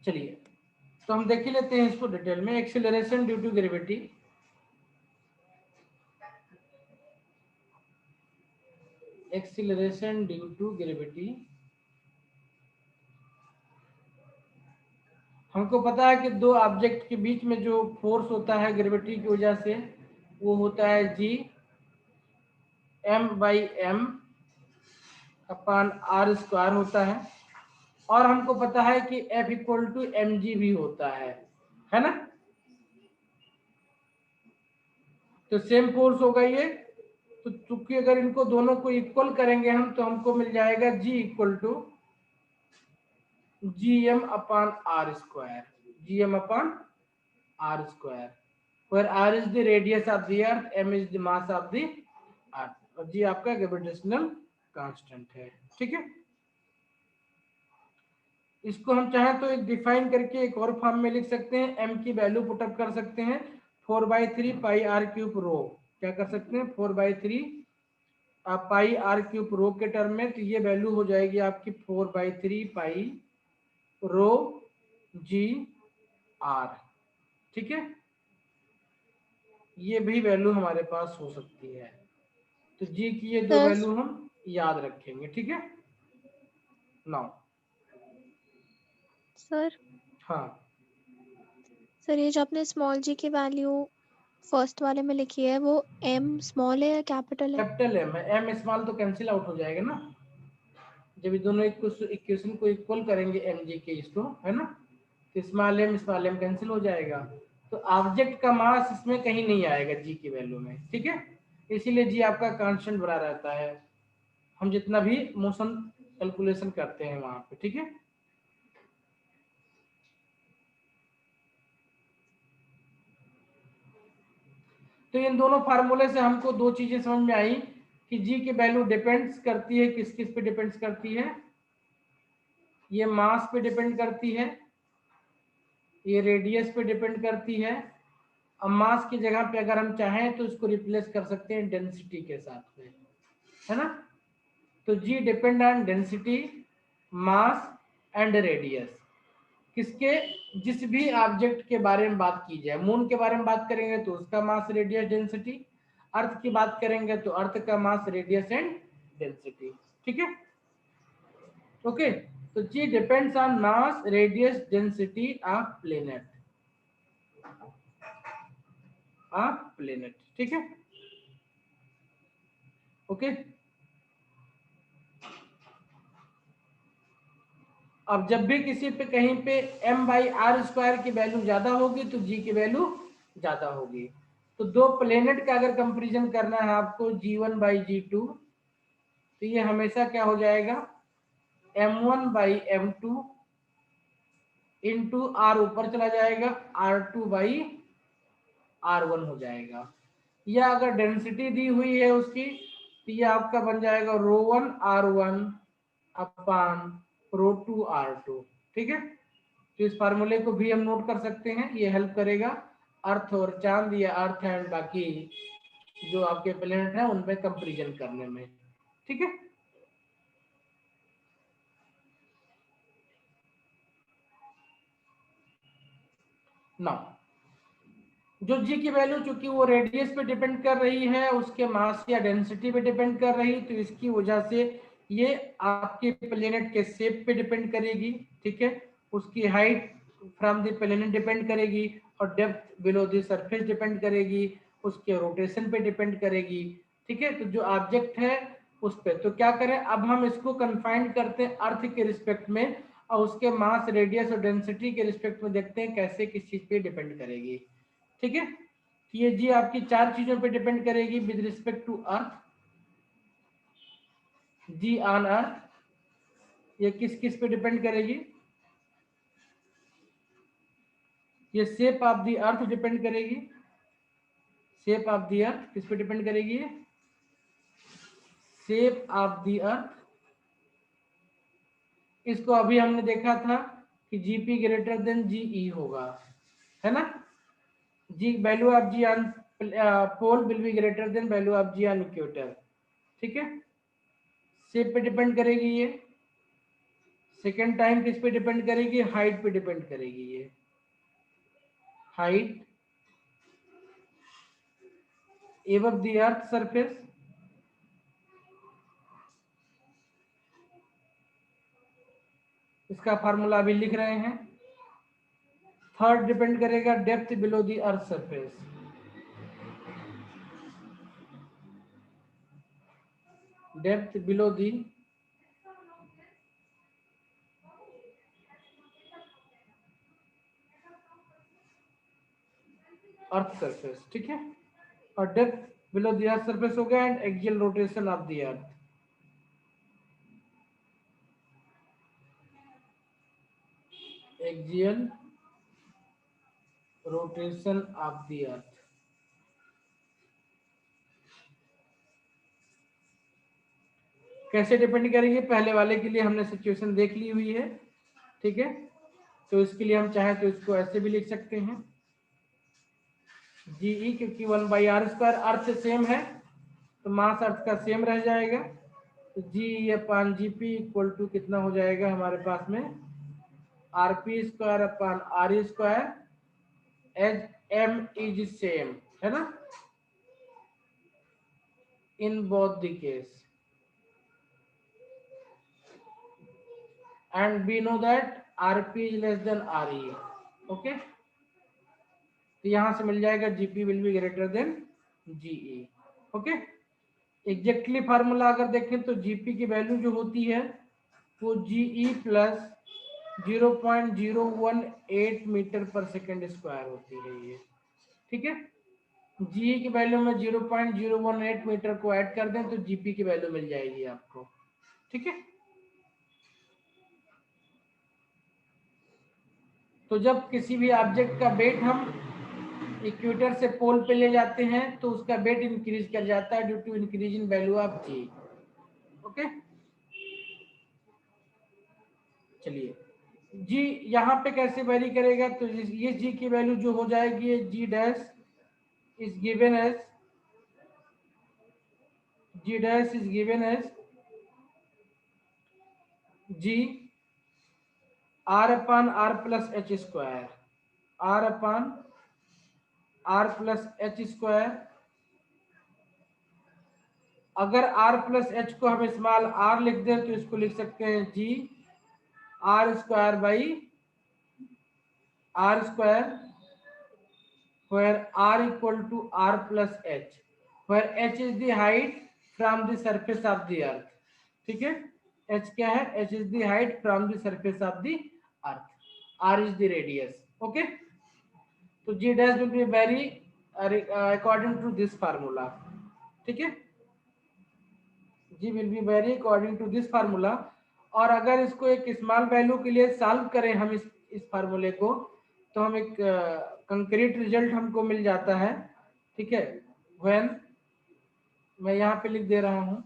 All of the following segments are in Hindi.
चलिए तो हम देख ही लेते हैं इसको डिटेल में। Acceleration due to gravity, acceleration due to gravity, हमको पता है कि दो ऑब्जेक्ट के बीच में जो फोर्स होता है ग्रेविटी की वजह से वो होता है जी m/m अपान r स्क्वायर होता है, और हमको पता है कि F इक्वल टू mg भी होता है ना। तो सेम फोर्स होगा ये, तो चूंकि अगर इनको दोनों को इक्वल करेंगे हम तो हमको मिल जाएगा G equal to gm upon r square, gm upon r square, where r is the radius of the earth, m is the mass of the earth, और g आपका ग्रेविटेशनल कांस्टेंट है। ठीक है, इसको हम चाहें तो एक डिफाइन करके एक और फॉर्म में लिख सकते हैं, m की वैल्यू पुटअप कर सकते हैं 4/3 पाई आर क्यूब रो, क्या कर सकते हैं 4/3 पाई आर क्यूब रो के टर्म में, तो ये वैल्यू हो जाएगी आपकी 4/3 पाई रो जी आर। ठीक है, ये भी वैल्यू हमारे पास हो सकती है, तो जी की ये दो सर वैल्यू हम याद रखेंगे। ठीक है, नाउ सर हाँ सर ये जो आपने स्मॉल जी की वैल्यू फर्स्ट वाले में लिखी है वो m स्मॉल है या कैपिटल है? कैपिटल एम है, एम स्मॉल तो कैंसिल आउट हो जाएगा ना, जब ये दोनों इक्वेशन को इक्वल करेंगे एम जी के इसको, है ना, तो स्मॉल एम कैंसिल हो जाएगा, तो ऑब्जेक्ट का मास इसमें कहीं नहीं आएगा जी की वैल्यू में। ठीक है, इसीलिए जी आपका कांस्टेंट बना रहता है हम जितना भी मोशन कैलकुलेशन करते हैं वहां पे। ठीक है, तो इन दोनों फार्मूले से हमको दो चीजें समझ में आई कि जी की वैल्यू डिपेंड्स करती है किस किस पे डिपेंड्स करती है, ये मास पे डिपेंड करती है, ये रेडियस पे डिपेंड करती है, अब मास की जगह पे अगर हम चाहें तो इसको रिप्लेस कर सकते हैं डेंसिटी के साथ में, है ना। तो G depend on density, mass and radius, किसके, जिस भी ऑब्जेक्ट के बारे में बात की जाए, मून के बारे में बात करेंगे तो उसका मास रेडियस डेंसिटी, अर्थ की बात करेंगे तो अर्थ का मास रेडियस एंड डेंसिटी। ठीक है, ओके, तो G depends on mass radius density of planet, planet. ठीक है, ओके, अब जब भी किसी पे कहीं पे m/r स्क्वायर की वैल्यू ज्यादा होगी तो g की वैल्यू ज्यादा होगी। तो दो प्लेनेट का अगर कंपैरिजन करना है आपको g1/g2, तो ये हमेशा क्या हो जाएगा m1/m2 इंटू r ऊपर चला जाएगा r2/r1 हो जाएगा, या अगर डेंसिटी दी हुई है उसकी तो ये आपका बन जाएगा ρ1r1 अपान ρ2r2। ठीक है, तो इस फार्मूले को भी हम नोट कर सकते हैं, ये हेल्प करेगा अर्थ और चांद या अर्थ एंड बाकी जो आपके प्लेनेट है उनमें कंपैरिजन करने में। ठीक है, नाउ जो जी की वैल्यू चूंकि वो रेडियस पे डिपेंड कर रही है, उसके मास या डेंसिटी पे डिपेंड कर रही, तो इसकी वजह से ये आपके प्लेनेट के शेप पे डिपेंड करेगी। ठीक है, उसकी height from the planet depend करेगी, और depth below the surface depend करेगी, उसके रोटेशन पे डिपेंड करेगी। ठीक है, तो जो ऑब्जेक्ट है उस पे, तो क्या करें अब हम इसको कन्फाइंड करते हैं अर्थ के रिस्पेक्ट में, और उसके मास रेडियस और डेंसिटी के रिस्पेक्ट में देखते हैं कैसे किस चीज पे डिपेंड करेगी। ठीक है, ये जी आपकी चार चीजों पे डिपेंड करेगी with respect to earth, G on earth, ये किस किस पे डिपेंड करेगी, ये shape of the earth depend करेगी, शेप ऑफ द अर्थ किस पे डिपेंड करेगी, शेप ऑफ द अर्थ। इसको अभी हमने देखा था कि जीपी ग्रेटर देन जीई होगा, है ना, G value of G on pole will be greater than value of G on equator. ठीक है, शेप पे डिपेंड करेगी ये, सेकेंड टाइम किस पे डिपेंड करेगी, हाइट पे डिपेंड करेगी। ये height above the earth surface, इसका फार्मूला अभी लिख रहे हैं। थर्ड डिपेंड करेगा depth below the earth surface, depth below the earth surface, ठीक है। और depth below the earth surface हो गया, and axial rotation of the earth, axial rotation of the अर्थ। कैसे डिपेंड करेंगे, पहले वाले के लिए हमने सिचुएशन देख ली हुई है, ठीक है। तो इसके लिए हम चाहे तो इसको ऐसे भी लिख सकते हैं, जीई, क्योंकि 1/r², अर्थ सेम है तो मास अर्थ का सेम रह जाएगा। तो G upon GP equal to कितना हो जाएगा हमारे पास में, rp² upon r², as m is same, है ना, in both the case, and we know that rp is less than re, okay। तो यहां से मिल जाएगा gp will be greater than ge, okay। Exactly formula अगर देखें तो जीपी की वैल्यू जो होती है वो जीई प्लस 0.018 मीटर पर सेकेंड स्क्वायर होती है ये, ठीक है। जीई की वैल्यू में 0.018 मीटर को ऐड कर दें तो जीपी की वैल्यू मिल जाएगी आपको, ठीक है। तो जब किसी भी ऑब्जेक्ट का वेट हम इक्वेटर से पोल पे ले जाते हैं तो उसका वेट इंक्रीज कर जाता है due to increase in value of G, okay. चलिए, जी यहाँ पे कैसे वेरी करेगा, तो ये जी की वैल्यू जो हो जाएगी, ये G dash is given as, G dash is given as G R upon R plus H square, R upon R plus H square. अगर r प्लस एच को हम स्मॉल r लिख दें तो इसको लिख सकते हैं जी r² by r², where r equal to r plus h, where h is the height from the surface of the earth, ठीक है। h क्या है, h is the height from the surface of the earth, r is the radius, okay। तो g dash will be vary according to this formula, ठीक है, g will be vary according to this formula। और अगर इसको एक स्मॉल वैल्यू के लिए सॉल्व करें हम इस फार्मूले को, तो हम एक कंक्रीट रिजल्ट हमको मिल जाता है, ठीक है। व्हेन, मैं यहाँ पे लिख दे रहा हूँ,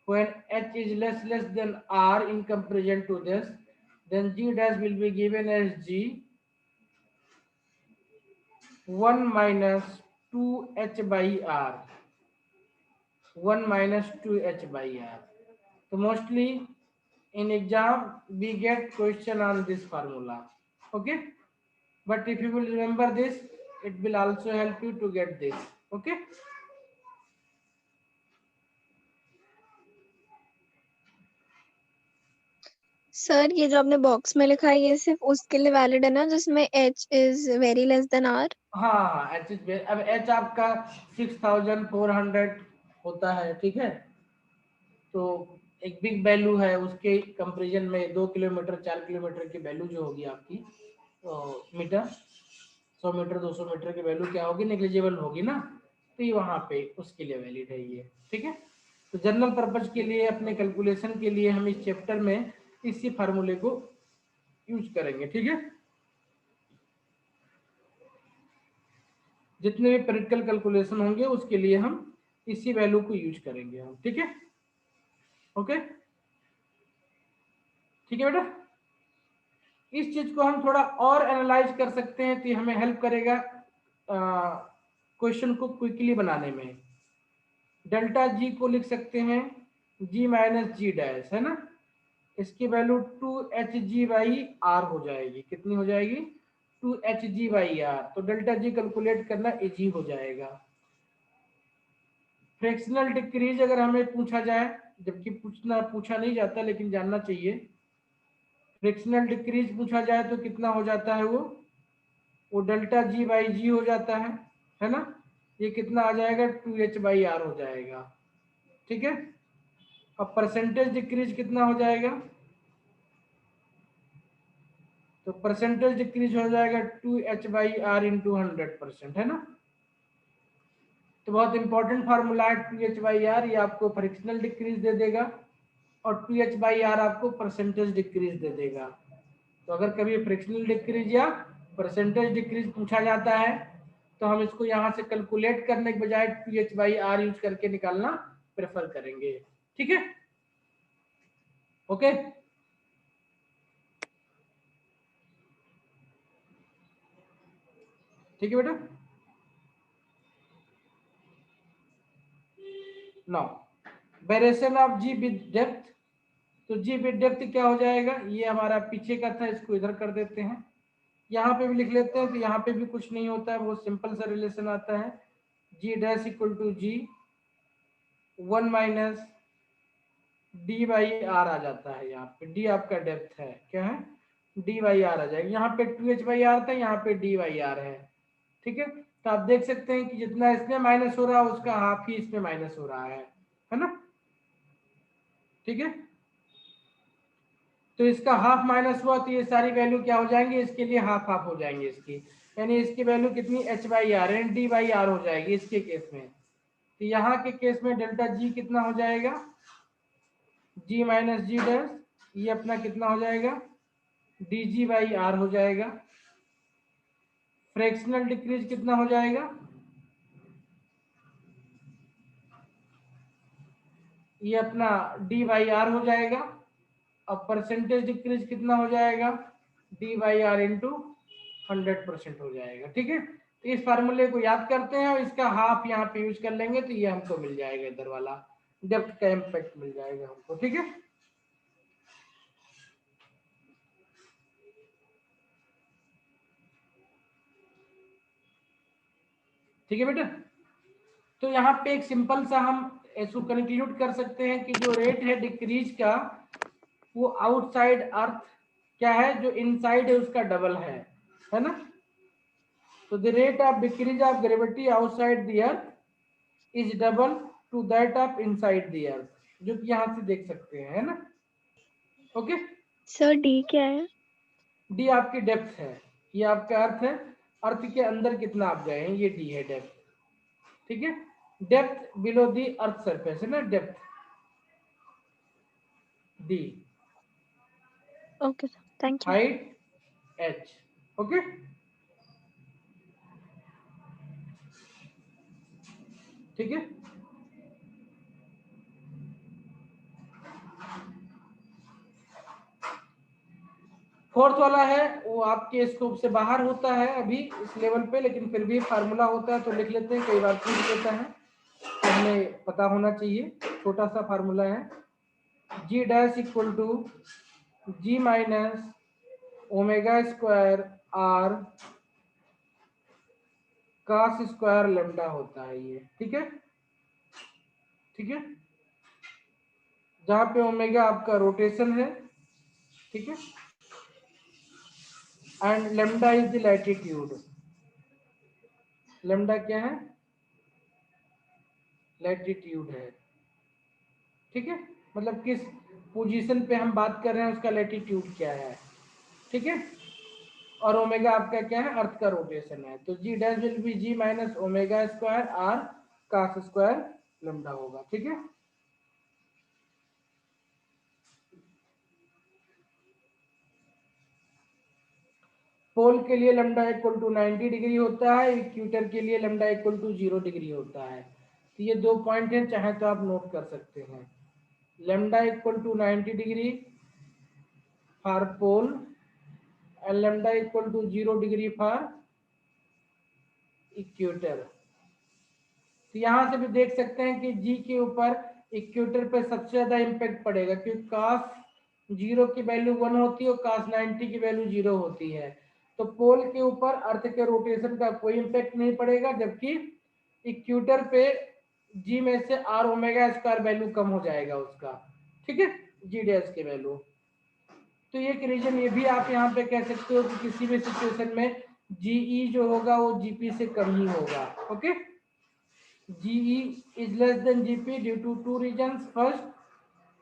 when h is less than r in comparison to this, then g dash will be given as g 1 minus 2h by r, 1 minus 2h by r। तो mostly in exam we get question on this formula, okay। But if you will remember this, it will also help you to get this, okay। Sir ये जो आपने बॉक्स में लिखा है ये सिर्फ उसके लिए वैलिड है ना जिसमें h is very less than r? हाँ, एच इज, अब एच आपका 6400 होता है, ठीक है। तो एक बिग वैल्यू है, उसके कंपेरिजन में 2 किलोमीटर 4 किलोमीटर की वैल्यू जो होगी आपकी, तो मीटर 100 मीटर 200 मीटर की वैल्यू क्या होगी, नेग्लिजिबल होगी ना। तो ये वहाँ पे उसके लिए वैलिड है ये, ठीक है। तो जनरल पर्पज के लिए, अपने कैलकुलेशन के लिए हम इस चैप्टर में इसी फार्मूले को यूज करेंगे, ठीक है। जितने भी प्रैक्टिकल कैलकुलेशन होंगे उसके लिए हम इसी वैल्यू को यूज करेंगे हम, ठीक है, ओके। ठीक है बेटा, इस चीज को हम थोड़ा और एनालाइज कर सकते हैं तो हमें हेल्प करेगा क्वेश्चन को क्विकली बनाने में। डेल्टा जी को लिख सकते हैं जी माइनस जी डैश, है ना। इसकी वैल्यू 2hg/r हो जाएगी। कितनी हो जाएगी? 2hg/r। तो डेल्टा जी कैलकुलेट करना इजी हो जाएगा। फ्रैक्शनल डिक्रीज अगर हमें पूछा जाए, जबकि पूछा नहीं जाता लेकिन जानना चाहिए, फ्रैक्शनल डिक्रीज पूछा जाए तो कितना हो जाता है? वो डेल्टा g/g हो जाता है ना? ये कितना आ जाएगा? 2h/r हो जाएगा। ठीक है। अब परसेंटेज डिक्रीज कितना हो जाएगा? तो परसेंटेज डिक्रीज हो जाएगा 2h/r इंटू 100%, है ना? तो बहुत इंपॉर्टेंट फार्मूला है 2h/r। ये आपको फ्रिक्शनल डिक्रीज दे देगा और 2h/r आपको परसेंटेज डिक्रीज दे देगा। तो अगर कभी फ्रिक्शनल डिक्रीज या परसेंटेज डिक्रीज पूछा जाता है तो हम इसको यहाँ से कैलकुलेट करने के बजाय 2h/r यूज करके निकालना प्रेफर करेंगे। ठीक है, ओके। ठीक है बेटा। Now variation of G with depth. तो जी विद डेप्थ क्या हो जाएगा? ये हमारा पीछे का था, इसको इधर कर देते हैं। यहाँ पे भी लिख लेते हैं, तो यहाँ पे भी कुछ नहीं होता है, बहुत सिंपल सा रिलेशन आता है। G dash equal to G 1 minus d/r आ जाता है। यहाँ पे d आपका डेप्थ है, क्या है? d/r आ जाएगा। यहाँ पे 2h/r था, यहाँ पे d/r है। ठीक है। तो आप देख सकते हैं कि जितना इसमें माइनस हो रहा है उसका हाफ ही इसमें माइनस हो रहा है ना? ठीक है। तो इसका हाफ माइनस हुआ तो ये सारी वैल्यू क्या हो जाएंगी? इसके लिए हाफ हाफ हो जाएंगे इसकी, यानी इसकी वैल्यू कितनी? h/r यानी d/r हो जाएगी इसके केस में। तो यहाँ के केस में डेल्टा जी कितना हो जाएगा? g माइनस जी डैश, ये अपना कितना हो जाएगा? dg/r हो जाएगा। फ्रैक्शनल डिक्रीज कितना हो जाएगा? ये अपना d/r हो जाएगा। अब परसेंटेज डिक्रीज कितना हो जाएगा? d/r इंटू 100% हो जाएगा। ठीक है। तो इस फार्मूले को याद करते हैं और इसका हाफ यहाँ पे यूज कर लेंगे तो ये हमको मिल जाएगा, इधर वाला डेप्थ का इम्पैक्ट मिल जाएगा हमको। ठीक है। ठीक है बेटा। तो यहाँ पे एक सिंपल सा हम इसको कंक्लूड कर सकते हैं कि जो रेट है डिक्रीज का वो आउटसाइड अर्थ क्या है, जो इनसाइड है उसका डबल है ना? तो the rate of decrease of gravity outside the earth is double two that of inside the earth, जो कि यहाँ से देख सकते हैं, है ना? ओके। सर डी क्या है? डी आपकी डेप्थ है, ये आपका अर्थ है, अर्थ के अंदर कितना आप गए हैं, ये डी है डेप्थ। ठीक है। Depth below the earth surface है ना, depth D, okay sir, thank you. Height H. Okay. ठीक है। फोर्थ वाला है वो आपके स्कोप से बाहर होता है अभी इस लेवल पे, लेकिन फिर भी फार्मूला होता है तो लिख लेते हैं, कई बार पूछ लेता है तो हमें पता होना चाहिए। छोटा सा फार्मूला है, G dash equal to G minus omega square R cos square lambda होता है ये। ठीक है। ठीक है। जहां पे ओमेगा आपका रोटेशन है, ठीक है, and lambda is the latitude. Lambda क्या है? लैटिट्यूड है। ठीक है, मतलब किस पोजीशन पे हम बात कर रहे हैं उसका लैटिट्यूड क्या है। ठीक है। और ओमेगा आपका क्या है? अर्थ का रोटेशन है। तो G dash will be G minus omega square R cos square lambda होगा। ठीक है। पोल के लिए लेमडा इक्वल टू 90 डिग्री होता है, इक्वेटर के लिए लेमडा इक्वल टू 0 डिग्री होता है। तो ये दो पॉइंट हैं, चाहे तो आप नोट कर सकते हैं। Lambda equal to 90 degree for pole and lambda equal to 0 degree for equator. तो यहां से भी देख सकते हैं कि जी के ऊपर इक्वेटर पे सबसे ज्यादा इम्पैक्ट पड़ेगा, क्योंकि कास जीरो की वैल्यू 1 होती है और cos 90 की वैल्यू 0 होती है। तो पोल के ऊपर अर्थ के रोटेशन का कोई इम्पैक्ट नहीं पड़ेगा, जबकि इक्वेटर पे जी में से आर ओमेगा स्क्वायर वैल्यू कम हो जाएगा उसका, ठीक है, जी डैश की वैल्यू। तो एक रीजन ये भी आप यहाँ पे कह सकते हो कि किसी भी सिचुएशन में जीई जो होगा वो जीपी से कम ही होगा। Okay, GE is less than GP due to two reasons, first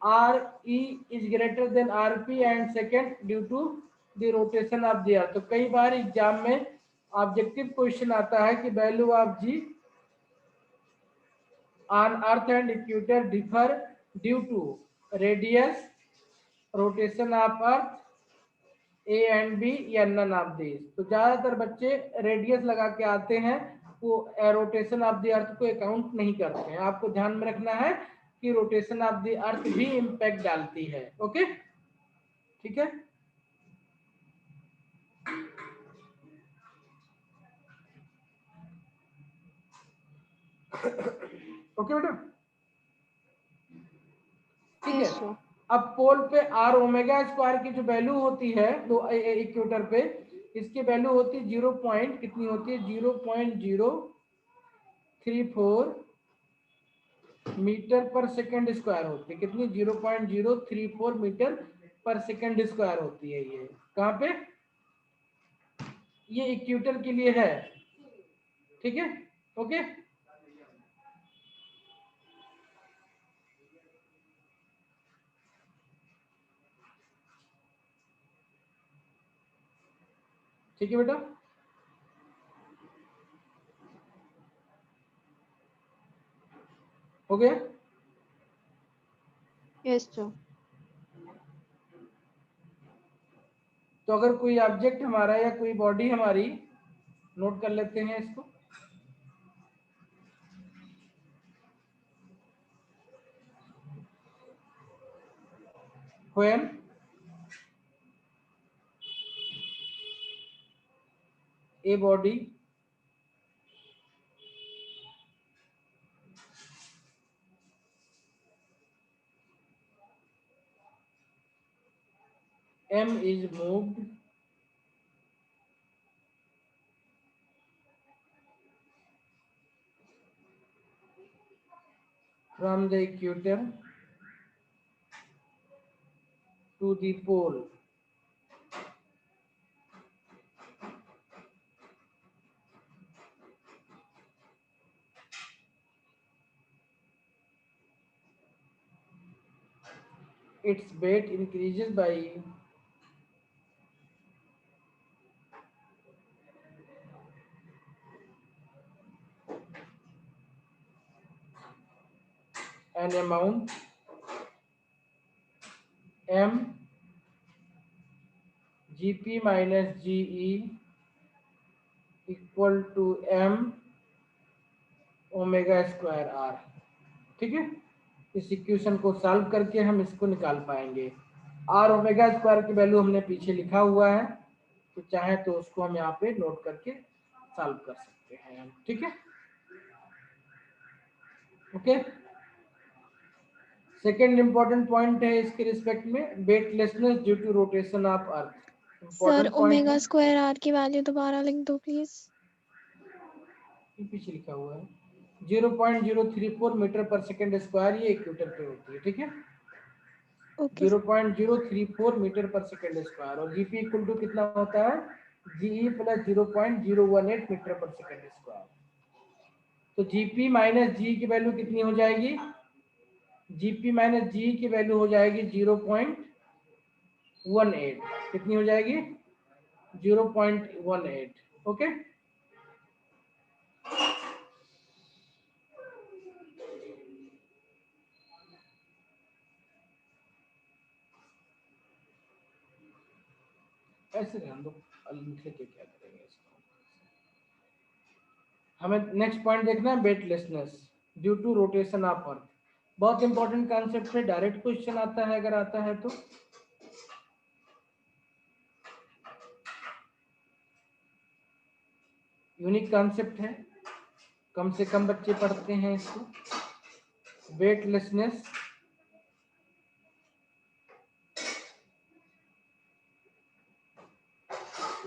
RE is greater than RP and second due to the rotation of the earth। तो कई बार एग्जाम में ऑब्जेक्टिव क्वेश्चन आता है कि value of G on earth and equator differ due to radius, rotation of earth, A and B या none of these। तो ज्यादातर बच्चे रेडियस लगा के आते हैं, वो रोटेशन ऑफ द अर्थ को अकाउंट नहीं करते हैं। आपको ध्यान में रखना है कि रोटेशन ऑफ द अर्थ भी इम्पैक्ट डालती है। ओके, ठीक है। ओके बेटा, ठीक यस है। सर। अब पोल पे आर ओमेगा स्क्वायर की जो वैल्यू होती है दो इक्वेटर पे, इसकी वैल्यू होती है 0 पॉइंट कितनी होती है 0.034 मीटर पर सेकंड स्क्वायर होती है। कितनी 0.034 मीटर पर सेकंड स्क्वायर होती है। ये कहाँ पे, ये इक्वेटर के लिए है, ठीक है। ओके, ठीक है बेटा। हो गया। Yes sir. तो अगर कोई ऑब्जेक्ट हमारा या कोई बॉडी हमारी, नोट कर लेते हैं इसको, when a body M is moved from the equator to the pole, its weight increases by an amount M GP minus GE equal to M omega square R। ठीक है, इस इक्वेशन को सॉल्व करके हम इसको निकाल पाएंगे। R ओमेगा स्क्वायर की वैल्यू हमने पीछे लिखा हुआ है, तो चाहे तो उसको हम यहाँ पे नोट करके सॉल्व कर सकते हैं। ठीक है, ओके। सेकेंड इंपॉर्टेंट पॉइंट है इसके रिस्पेक्ट में, weightlessness due to rotation of earth. Sir important point omega है, स्क्वायर आर की वैल्यू दोबारा लिख दो प्लीज। पीछे लिखा हुआ है 0.034 मीटर पर सेकेंड स्क्वायर, ये इक्वेटर पे होती है। ठीक है, ओके। 0.034 मीटर पर सेकेंड स्क्वायर, और जीपी इक्वल टू कितना होता है जीई प्लस 0.018 मीटर पर सेकेंड स्क्वायर। तो जीपी माइनस जी की वैल्यू कितनी हो जाएगी, जीपी माइनस जी की वैल्यू हो जाएगी 0.18। कितनी हो जाएगी 0.18। ओके, ऐसे ध्यान दो, लिख के क्या करेंगे इसको। हमें नेक्स्ट पॉइंट देखना है, weightlessness due to rotation of earth. बहुत इंपॉर्टेंट कॉन्सेप्ट है, डायरेक्ट क्वेश्चन आता है अगर आता है तो। यूनिक कॉन्सेप्ट है, कम से कम बच्चे पढ़ते हैं इसको। Weightlessness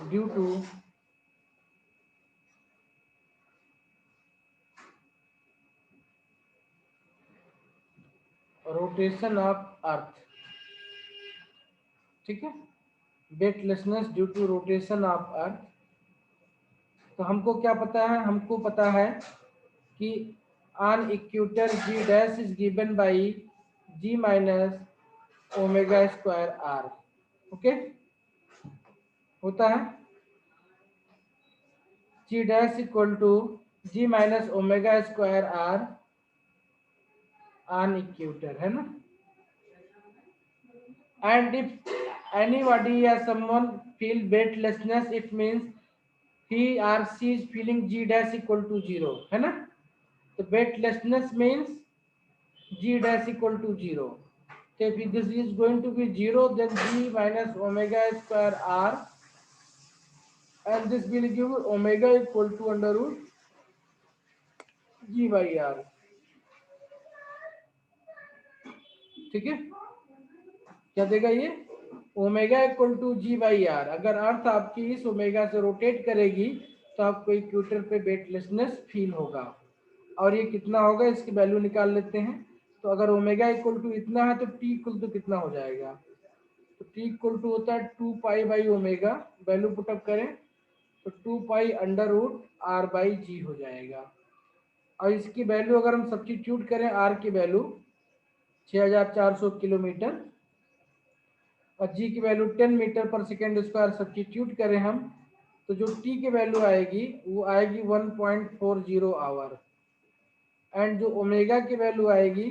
due to rotation of earth, ठीक है, weightlessness due to rotation of earth. तो हमको क्या पता है, हमको पता है कि on equator G dash is given by G minus omega square R, okay, होता है G dash equal to G minus omega square R on equator, है ना। एंड इफ एनीबॉडी या someone feel weightlessness it means he or she is feeling g dash equal to 0, है ना। तो weightlessness means g dash equal to 0. So if this is going to be 0, then g minus omega square r, and this will give omega equal to under root g by r, ठीक है। क्या देगा ये, omega equal to G by R. अगर अर्थ आपकी इस ओमेगा से रोटेट करेगी तो आपको इक्वेटर पे वेटलेसनेस फील होगा। और ये कितना होगा, इसकी वैल्यू निकाल लेते हैं। तो अगर ओमेगा इक्वल टू इतना है तो टी इक्वल टू कितना हो जाएगा, तो टी इक्वल टू होता है 2 pi by omega, value put up करें तो 2 pi under root R by G हो जाएगा। और इसकी वैल्यू अगर हम सब्स्टिट्यूट करें, आर की वैल्यू 6400 किलोमीटर और जी की वैल्यू 10 मीटर पर सेकेंड स्क्वायर सब्स्टिट्यूट करें हम, तो जो टी की वैल्यू आएगी वो आएगी 1.40 आवर, एंड जो ओमेगा की वैल्यू आएगी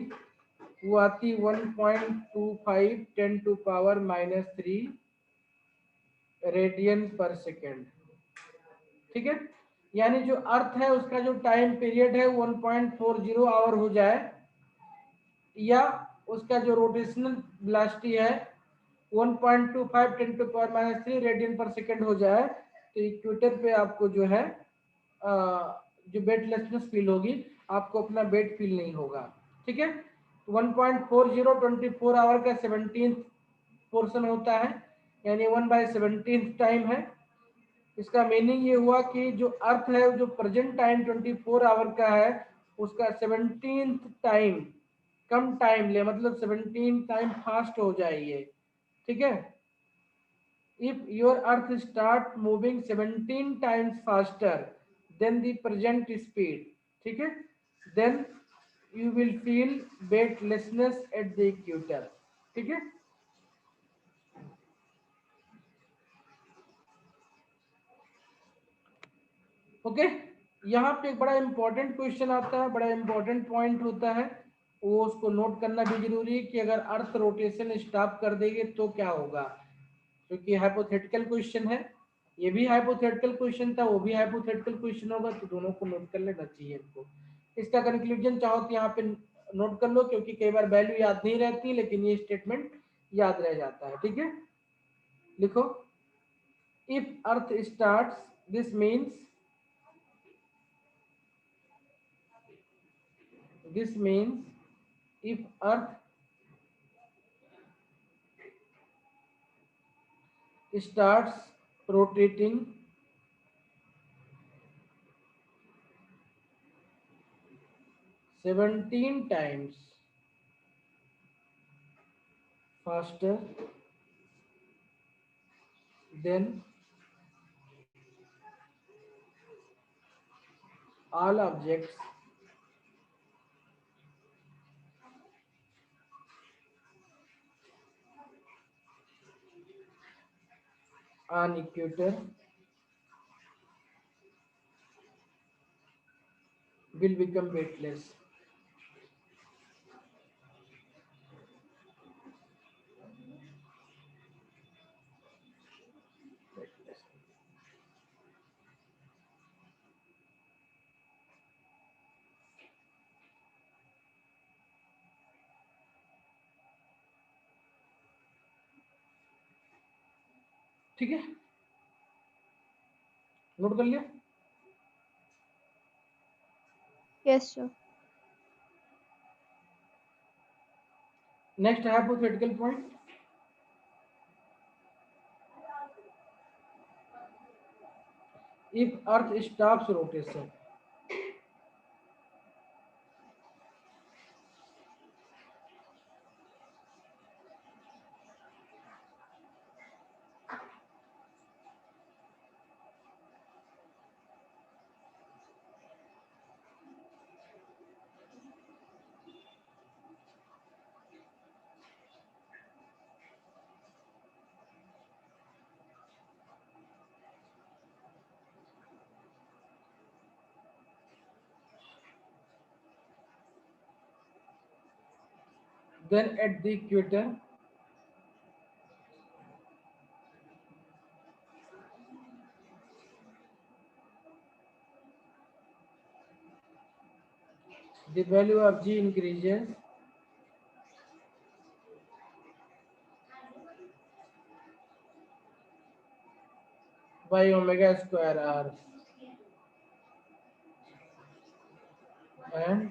वो आती 1.25 10 टू पावर -3 रेडियन पर सेकेंड, ठीक है। यानी जो अर्थ है उसका जो टाइम पीरियड है 1.40 आवर हो जाए, या उसका जो रोटेशनल वेलोसिटी है 1.25 10 टू पावर -3 रेडियन पर सेकेंड हो जाए, तो इक्वेटर पे आपको जो है जो वेटलेसनेस फील होगी, आपको अपना वेट फील नहीं होगा, ठीक है। 1.40 24 आवर का 17th पोर्शन होता है, यानी 1/17 टाइम है। इसका मीनिंग ये हुआ कि जो अर्थ है जो प्रेजेंट टाइम 24 आवर का है, उसका 17th टाइम कम टाइम ले, मतलब 17 टाइम फास्ट हो जाए ये, ठीक है। If your earth start moving 17 times faster than the present speed, ठीक है, then you will feel weightlessness at the equator, ठीक है। ओके, यहाँ पे एक बड़ा इंपॉर्टेंट क्वेश्चन आता है, बड़ा इंपॉर्टेंट पॉइंट होता है, वो उसको नोट करना भी जरूरी है कि अगर अर्थ रोटेशन स्टॉप कर देंगे तो क्या होगा, क्योंकि हाइपोथेटिकल क्वेश्चन है, ये भी हाइपोथेटिकल क्वेश्चन था, वो भी हाइपोथेटिकल क्वेश्चन होगा, तो दोनों को नोट कर लेना चाहिए इनको। इसका कंक्लूजन चाहो तो यहाँ पे नोट कर लो, क्योंकि कई बार वैल्यू याद नहीं रहती, लेकिन ये स्टेटमेंट याद रह जाता है, ठीक है। लिखो, if earth starts, this means if earth starts rotating 17 times faster than all objects on equator will become weightless. ठीक है, नोट कर लिया। Yes sir. Next hypothetical point, if earth stops rotation. Then at the equator, the value of G increases by omega square R, and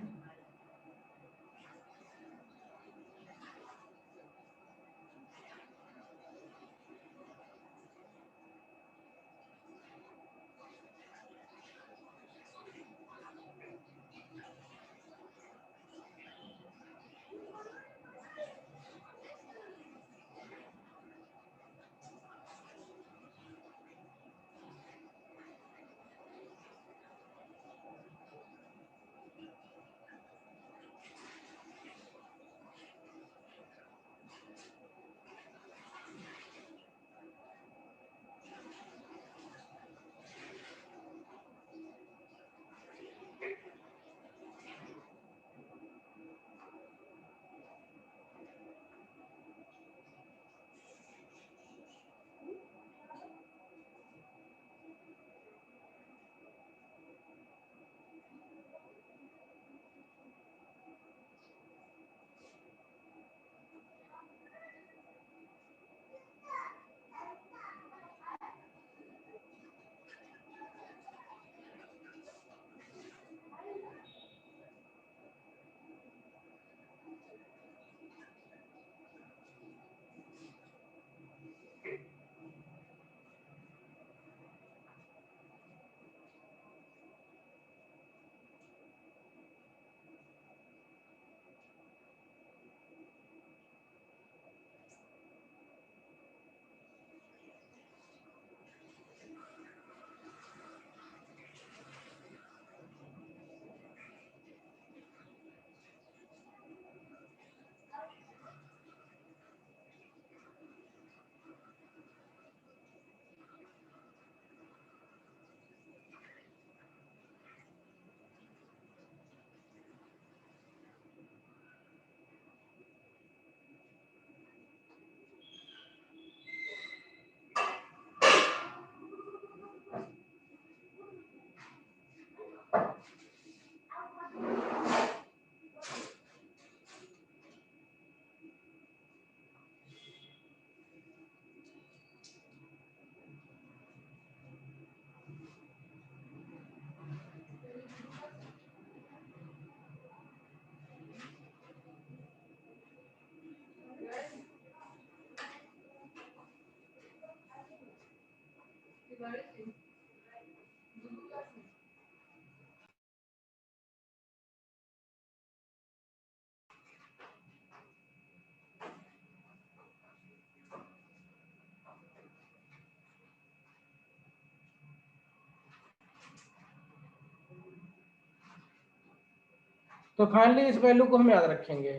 तो फाइनली इस वैल्यू को हम याद रखेंगे,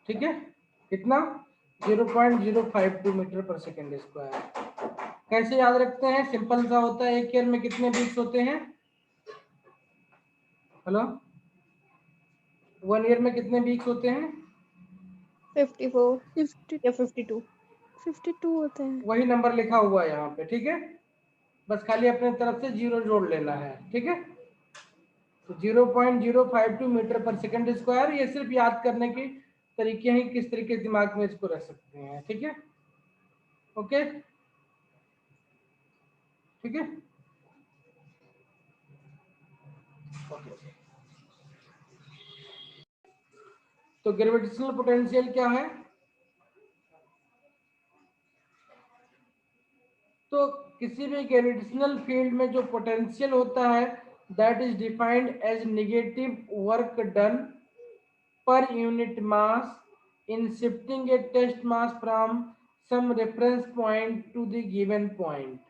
ठीक है, कितना 0.052 मीटर पर सेकेंड स्क्वायर। कैसे याद रखते हैं? सिंपल सा होता है, एक ईयर में कितने वीक्स होते हैं? हेलो, 1 ईयर में कितने वीक्स होते हैं? 54 या 52 होते हैं। वही नंबर लिखा हुआ है यहाँ पे, ठीक है, बस खाली अपने तरफ से जीरो जोड़ लेना है, ठीक है। तो 0.052 मीटर पर सेकेंड स्क्वायर, ये सिर्फ याद करने की तरीके हैं, किस तरीके से दिमाग में इसको रख सकते हैं, ठीक है, ओके, ठीक है, ओके। तो ग्रेविटेशनल पोटेंशियल क्या है? तो किसी भी ग्रेविटेशनल फील्ड में जो पोटेंशियल होता है that is defined as negative work done per unit mass in shifting a test mass from some reference point to the given point.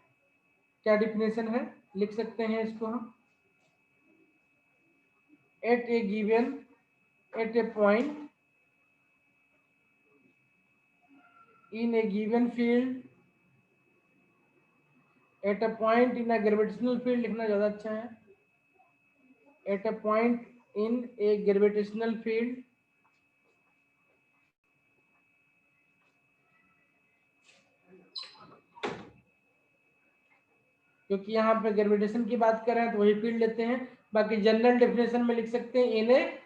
क्या डिफिनेशन है, लिख सकते हैं इसको हम। At a given, at a point in a given field, at a point in a gravitational field लिखना ज़्यादा अच्छा है। at a point in a gravitational field क्योंकि यहाँ पे ग्रेविटेशन की बात कर रहे हैं तो वही फील्ड लेते हैं। बाकी जनरल डेफिनेशन में लिख सकते हैं इन ए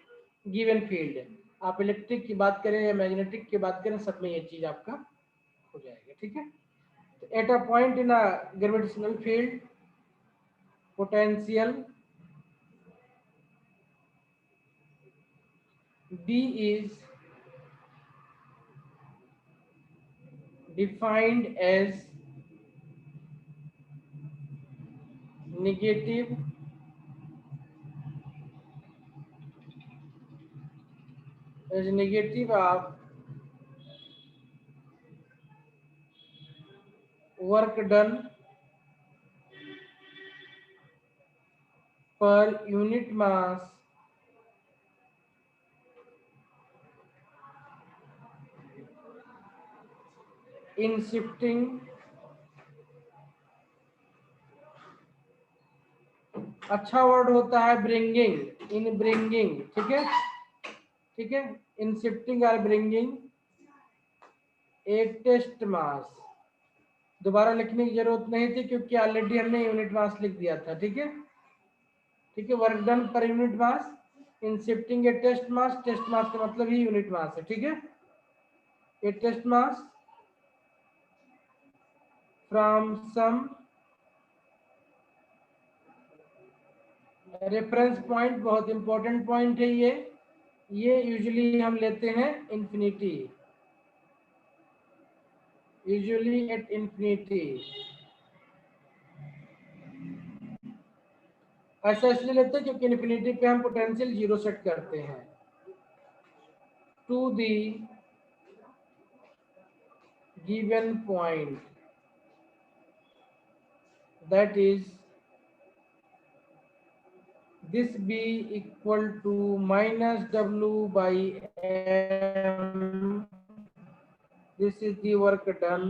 गिवन फील्ड। आप इलेक्ट्रिक की बात करें या मैग्नेटिक की बात करें, सब में ये चीज आपका हो जाएगा, ठीक है। At a point in a gravitational field potential B is defined as negative of work done per unit mass in shifting अच्छा वर्ड होता है ब्रिंगिंग, इन ब्रिंगिंग, ठीक है, ठीक है, इन शिफ्टिंग और ब्रिंगिंग एक टेस्ट मास। दोबारा लिखने की जरूरत नहीं थी क्योंकि ऑलरेडी हमने यूनिट मास लिख दिया था, ठीक है, ठीक है। Work done per unit mass in shifting a test mass का मतलब ही यूनिट मास है, ठीक है। A test mass from some reference point, बहुत इंपॉर्टेंट पॉइंट है ये यूजुअली हम लेते हैं इंफिनिटी, यूजुअली एट इंफिनिटी। ऐसा इसलिए लेते हैं क्योंकि इंफिनिटी पे हम पोटेंशियल जीरो सेट करते हैं। To the given point that is this be equal to minus w by m, this is the work done,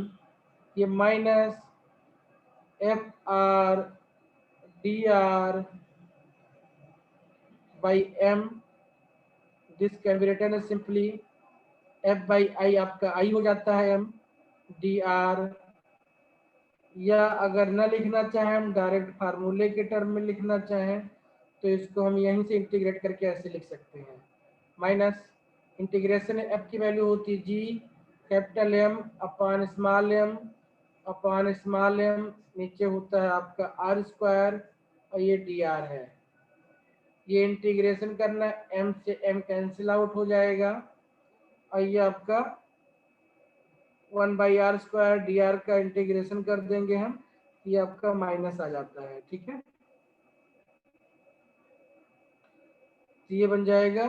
ये minus F R D R by M, this can be written as simply F by I, आपका आई हो जाता है एम डी आर, या अगर न लिखना चाहें हम डायरेक्ट फार्मूले के टर्म में लिखना चाहें तो इसको हम यहीं से इंटीग्रेट करके ऐसे लिख सकते हैं। माइनस इंटीग्रेशन एफ की वैल्यू होती है G capital M upon small M, नीचे होता है आपका आर स्क्वायर और ये डी आर है। ये इंटीग्रेशन करना, एम से एम कैंसिल आउट हो जाएगा और ये आपका 1 by R square D R का इंटीग्रेशन कर देंगे हम, ये आपका माइनस आ जाता है, ठीक है। तो ये बन जाएगा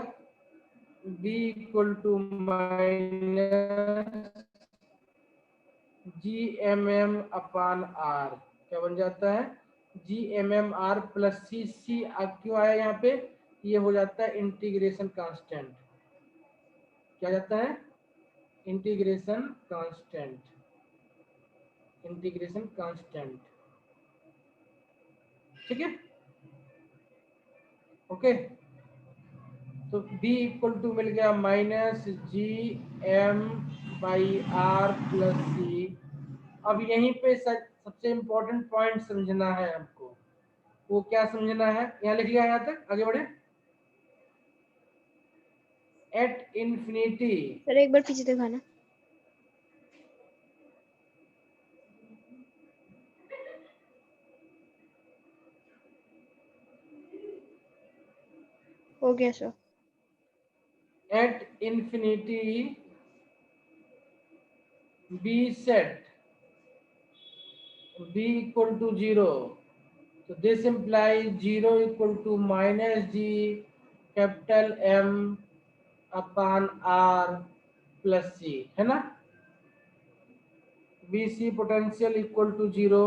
b equal to minus G M M upon R, क्या बन जाता है G M M R plus C, C क्यों आया यहाँ पे, ये हो जाता है इंटीग्रेशन कांस्टेंट, क्या जाता है इंटीग्रेशन कांस्टेंट, इंटीग्रेशन कांस्टेंट, ठीक है, ओके। तो b इक्वल टू मिल गया minus G M by R plus C. अब यहीं पे सबसे इंपॉर्टेंट पॉइंट समझना है हमको, वो क्या समझना है, यहाँ लिख लिया, यहाँ तक आगे बढ़े। एट इंफिनिटी, सर एक बार पीछे दिखाना। हो गया sir. At infinity B set b equal to 0, so this implies 0 equal to minus g capital M upon R plus c, है ना। BC potential equal to 0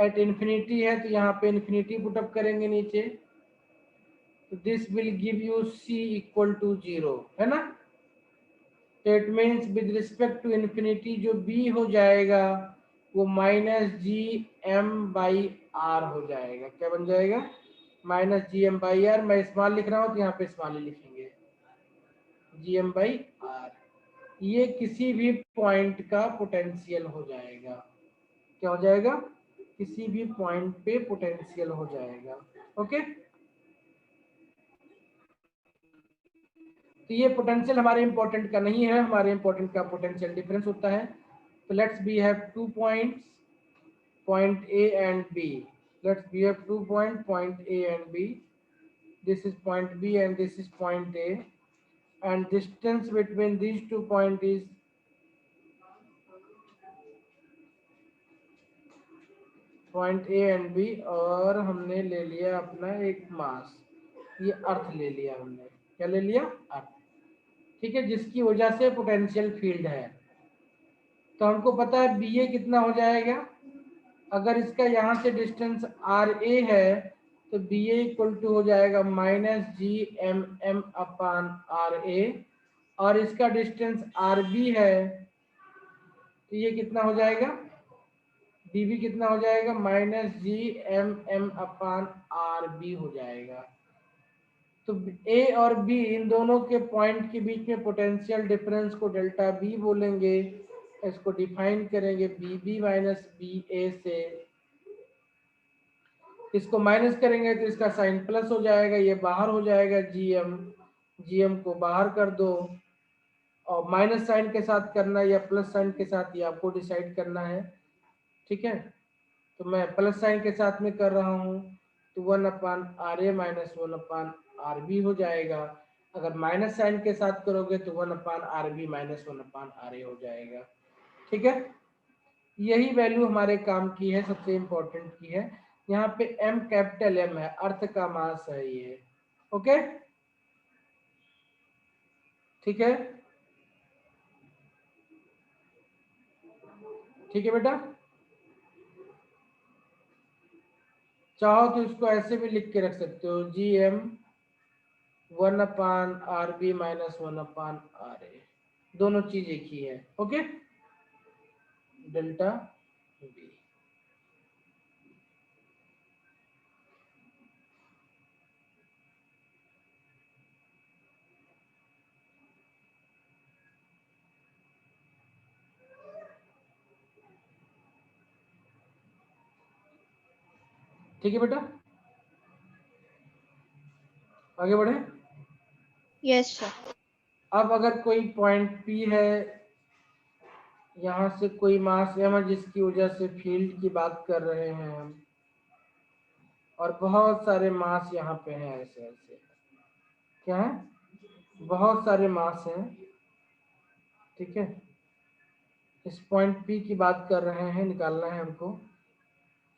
at infinity है, तो यहाँ पे इन्फिनिटी पुटअप करेंगे नीचे, तो this will give you C equal to 0, है ना। तो it means with respect to infinity जो B हो जाएगा वो minus G M by R हो जाएगा। क्या बन जाएगा? Minus G M by R. मैं स्मॉल लिख रहा हूँ तो यहाँ पे स्मॉल ही लिखेंगे, जी एम बाई आर। ये किसी भी पॉइंट का पोटेंशियल हो जाएगा। क्या हो जाएगा? किसी भी पॉइंट पे पोटेंशियल हो जाएगा। ओके, तो ये पोटेंशियल हमारे इंपॉर्टेंट का नहीं है, हमारे इंपॉर्टेंट का पोटेंशियल डिफरेंस होता है। तो let's be have 2 points, point A and B. Let's we have 2 point A and B. This is point B and this is point A, and distance between these 2 points is point A and B, और हमने ले लिया अपना एक मास, ये अर्थ ले लिया हमने। क्या ले लिया? अर्थ। ठीक है, जिसकी वजह से पोटेंशियल फील्ड है। तो हमको पता है बी ए कितना हो जाएगा। अगर इसका यहाँ से डिस्टेंस आर ए है तो बी ए इक्वल टू हो जाएगा minus G M M upon R A, और इसका डिस्टेंस आर बी है तो ये कितना हो जाएगा? डी बी कितना हो जाएगा? Minus G M M upon R B हो जाएगा। तो ए और बी इन दोनों के पॉइंट के बीच में पोटेंशियल डिफरेंस को डेल्टा बी बोलेंगे। इसको डिफाइन करेंगे बी बी माइनस बी ए से। इसको माइनस करेंगे तो इसका साइन प्लस हो जाएगा, ये बाहर हो जाएगा जीएम, जीएम को बाहर कर दो, और माइनस साइन के साथ करना या प्लस साइन के साथ ये आपको डिसाइड करना है। ठीक है, तो मैं प्लस साइन के साथ में कर रहा हूँ, तो 1 upon R A minus 1 upon R B हो जाएगा। अगर माइनस साइन के साथ करोगे तो 1 upon R B minus 1 upon R A हो जाएगा। ठीक है, यही वैल्यू हमारे काम की है, सबसे इंपॉर्टेंट की है। यहाँ पे m कैपिटल M है, अर्थ का मास है ये। ओके, ठीक है, ठीक है बेटा। चाहो तो इसको ऐसे भी लिख के रख सकते हो, G M 1 upon R B minus 1 upon R A, दोनों चीज एक ही है। Okay, delta B. ठीक है बेटा, आगे बढ़े। Yes sir. अब अगर कोई पॉइंट पी है, यहाँ से कोई मास m है जिसकी वजह से फील्ड की बात कर रहे हैं हम, और बहुत सारे मास यहाँ पे हैं, ऐसे ऐसे क्या है, बहुत सारे मास हैं। ठीक है, इस पॉइंट पी की बात कर रहे हैं, निकालना है हमको।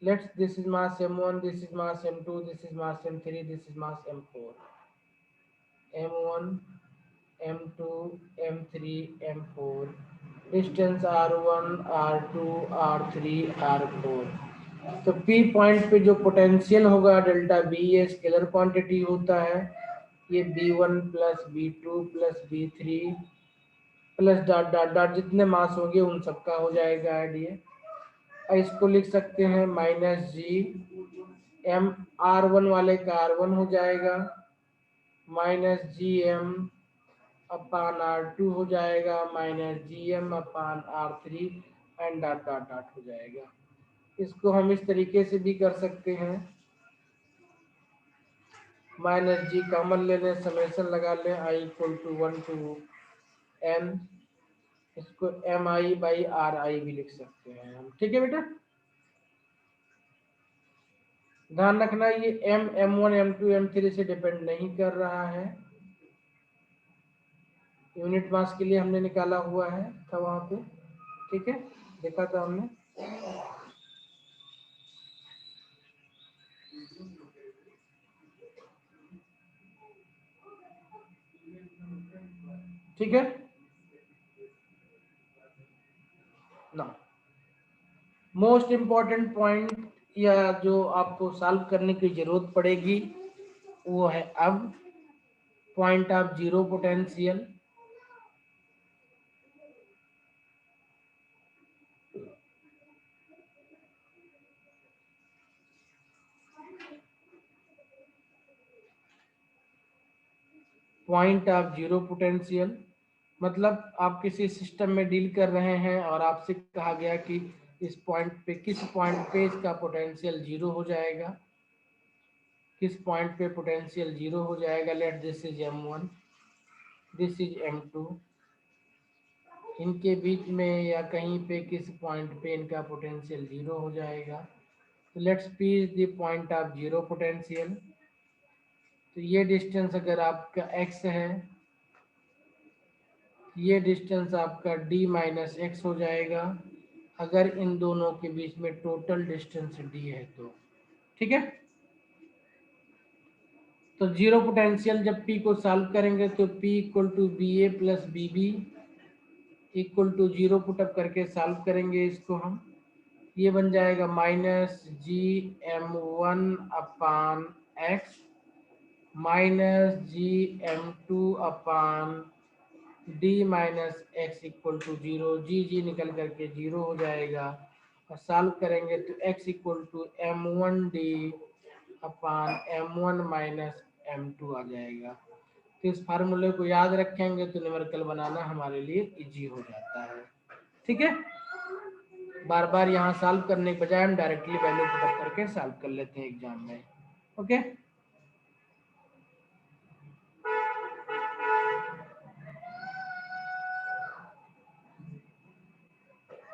Let's this is mass m1, this is mass m2, this is mass m3, this is mass m4, m1 m2 m3 m4, distance r1 r2 r3 r4। तो P पॉइंट पे जो पोटेंशियल होगा डेल्टा बी, ये स्केलर क्वांटिटी होता है। ये b1 plus b2 plus b3 plus dot dot dot, जितने मास होंगे उन सबका हो जाएगा ऐड ये। इसको लिख सकते हैं माइनस जी एम, r1 वाले का r1 हो जाएगा, माइनस जी एम अपान r2 हो जाएगा, minus G M upon r3 and dot dot dot हो जाएगा। इसको हम इस तरीके से भी कर सकते हैं, माइनस जी कॉमन ले लें, समेशन लगा लें, I equal to 1 to n, इसको M I by R I भी लिख सकते हैं हम। ठीक है बेटा, ध्यान रखना ये m m1 m2 m3 से डिपेंड नहीं कर रहा है, यूनिट मास के लिए हमने निकाला हुआ है था वहां पे। ठीक है, देखा था हमने। ठीक है ना। मोस्ट इम्पॉर्टेंट पॉइंट या जो आपको सॉल्व करने की जरूरत पड़ेगी वो है अब point of zero potential. Point of zero potential मतलब आप किसी सिस्टम में डील कर रहे हैं और आपसे कहा गया कि इस पॉइंट पे किस पॉइंट पे इसका पोटेंशियल जीरो हो जाएगा, किस पॉइंट पे पोटेंशियल जीरो हो जाएगा। Let this is M1, this is M2, इनके बीच में या कहीं पे किस पॉइंट पे इनका पोटेंशियल जीरो हो जाएगा। तो let's P is the point of zero potential. तो ये डिस्टेंस अगर आपका x है, ये डिस्टेंस आपका d माइनस एक्स हो जाएगा अगर इन दोनों के बीच में टोटल डिस्टेंस d है तो। ठीक है, तो जीरो पोटेंशियल जब p को सॉल्व करेंगे तो p equal to B A plus B B equal to zero put up करके सॉल्व करेंगे इसको हम। ये बन जाएगा minus GM1/x minus GM2/d minus X equal to zero. G निकल करके जीरो हो जाएगा और सॉल्व करेंगे तो x equal to M1d/M1 minus M2 आ जाएगा। तो इस फार्मूले को याद रखेंगे तो न्यूमेरिकल बनाना हमारे लिए इजी हो जाता है। ठीक है, बार बार यहाँ सॉल्व करने के बजाय हम डायरेक्टली वैल्यू पुटअप करके सॉल्व कर लेते हैं एग्जाम में। ओके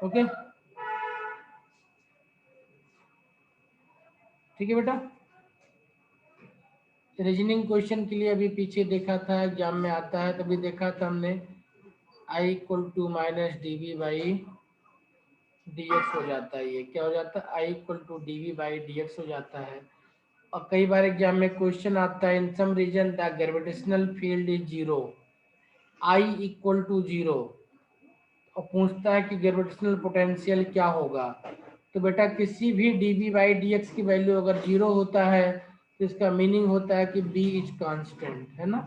ओके ठीक है बेटा। रीजनिंग क्वेश्चन के लिए अभी पीछे देखा था, एग्जाम में आता है तभी देखा था हमने, I equal to minus D V by D X हो जाता है। ये क्या हो जाता है, I equal to D V by D X हो जाता है। और कई बार एग्जाम में क्वेश्चन आता है in some region the gravitational field is zero, I equal to zero, और पूछता है कि ग्रेविटेशनल पोटेंशियल क्या होगा। तो बेटा किसी भी D V by D X की वैल्यू अगर जीरो होता है तो इसका मीनिंग होता है कि बी इज कांस्टेंट, है ना।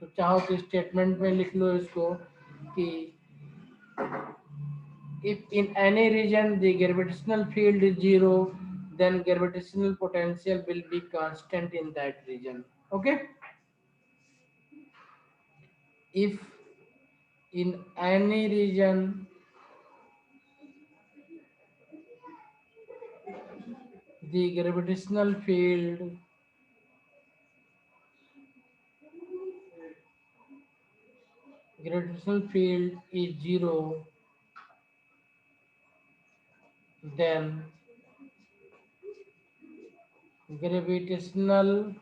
तो चाहो तो स्टेटमेंट में लिख लो इसको कि if in any region the gravitational field is zero then gravitational potential will be constant in that region. Okay, if in any region the gravitational field is zero then gravitational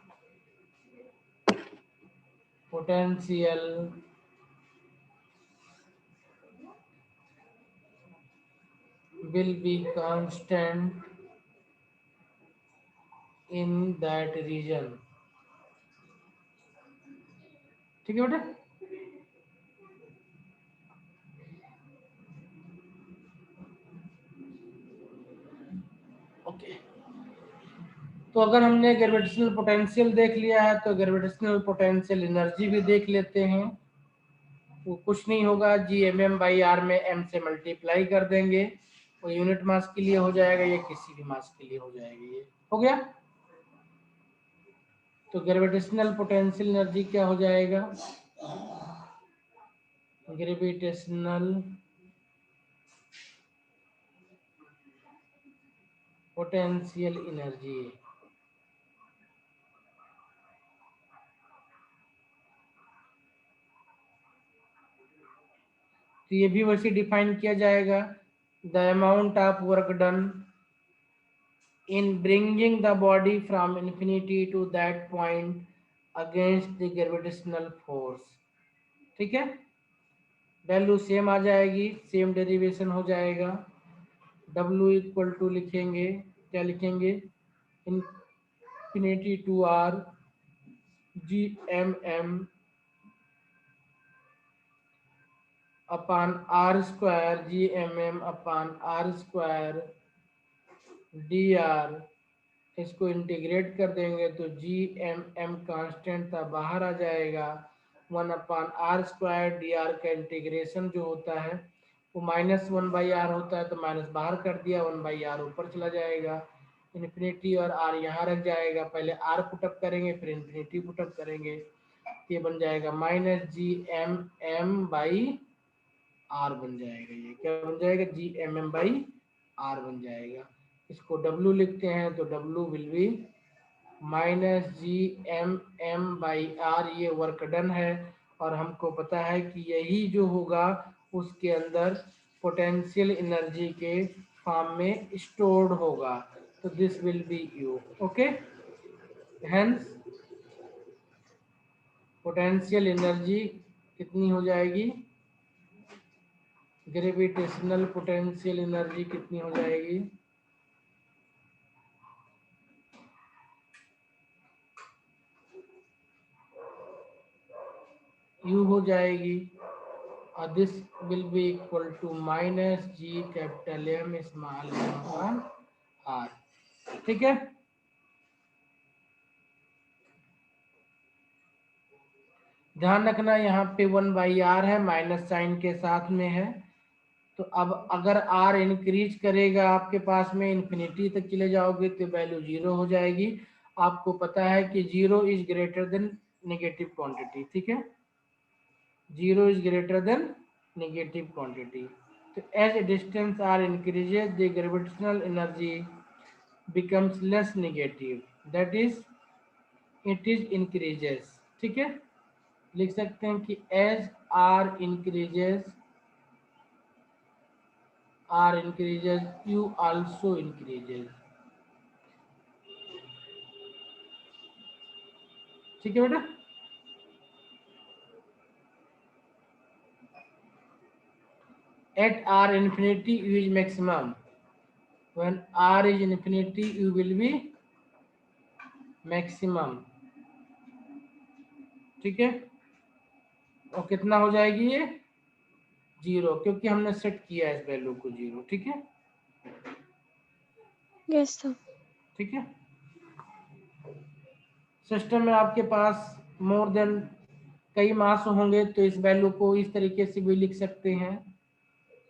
potential will be constant in that region. ठीक है बेटा। ओके, तो अगर हमने ग्रेविटेशनल पोटेंशियल देख लिया है तो ग्रेविटेशनल पोटेंशियल एनर्जी भी देख लेते हैं। वो कुछ नहीं होगा, G/m/r में m से मल्टीप्लाई कर देंगे, वो यूनिट मास के लिए हो जाएगा, ये किसी भी मास के लिए हो जाएगा। ये हो गया। तो ग्रेविटेशनल पोटेंशियल एनर्जी क्या हो जाएगा, ग्रेविटेशनल पोटेंशियल एनर्जी तो ये भी वैसे डिफाइन किया जाएगा, the amount of work done in bringing the body from infinity to that point against the gravitational force। ठीक है, वैल्यू सेम आ जाएगी, सेम डेरिवेशन हो जाएगा। W इक्वल टू लिखेंगे, क्या लिखेंगे, infinity to R G/m upon R square G M M upon R square D R, इसको इंटीग्रेट कर देंगे तो जी एम एम कांस्टेंट था बाहर आ जाएगा। 1/r² डी आर का इंटीग्रेशन जो होता है वो -1/r होता है, तो माइनस बाहर कर दिया, 1/r ऊपर चला जाएगा, इन्फिनिटी और r यहाँ रख जाएगा। पहले r पुटअप करेंगे फिर इन्फिनिटी पुटअप करेंगे, ये बन जाएगा -GMM/r बन जाएगा। ये क्या बन जाएगा? GMM/r बन जाएगा। इसको W लिखते हैं तो W विल बी -GMM/r। ये वर्क डन है और हमको पता है कि यही जो होगा उसके अंदर पोटेंशियल एनर्जी के फॉर्म में स्टोर्ड होगा, तो this will B U। Okay, hence potential energy कितनी हो जाएगी? ग्रेविटेशनल पोटेंशियल एनर्जी कितनी हो जाएगी? U हो जाएगी, और this will be equal to -GM r। ठीक है, ध्यान रखना यहाँ पे 1/r है, माइनस साइन के साथ में है, तो अब अगर r इंक्रीज करेगा आपके पास में इन्फिनिटी तक चले जाओगे तो वैल्यू 0 हो जाएगी। आपको पता है कि 0 is greater than negative quantity. ठीक है, 0 is greater than negative quantity. तो as distance r increases the gravitational energy becomes less negative, that is it is increases। ठीक है, लिख सकते हैं कि as r increases U also increases। ठीक है बेटा, at r infinity U is maximum, when r is infinity U will be maximum। ठीक है, और कितना हो जाएगी ये? 0, क्योंकि हमने सेट किया है इस वैल्यू को 0। ठीक है, यस सर। ठीक है, सिस्टम में आपके पास मोर देन कई मास होंगे तो इस वैल्यू को इस तरीके से भी लिख सकते हैं,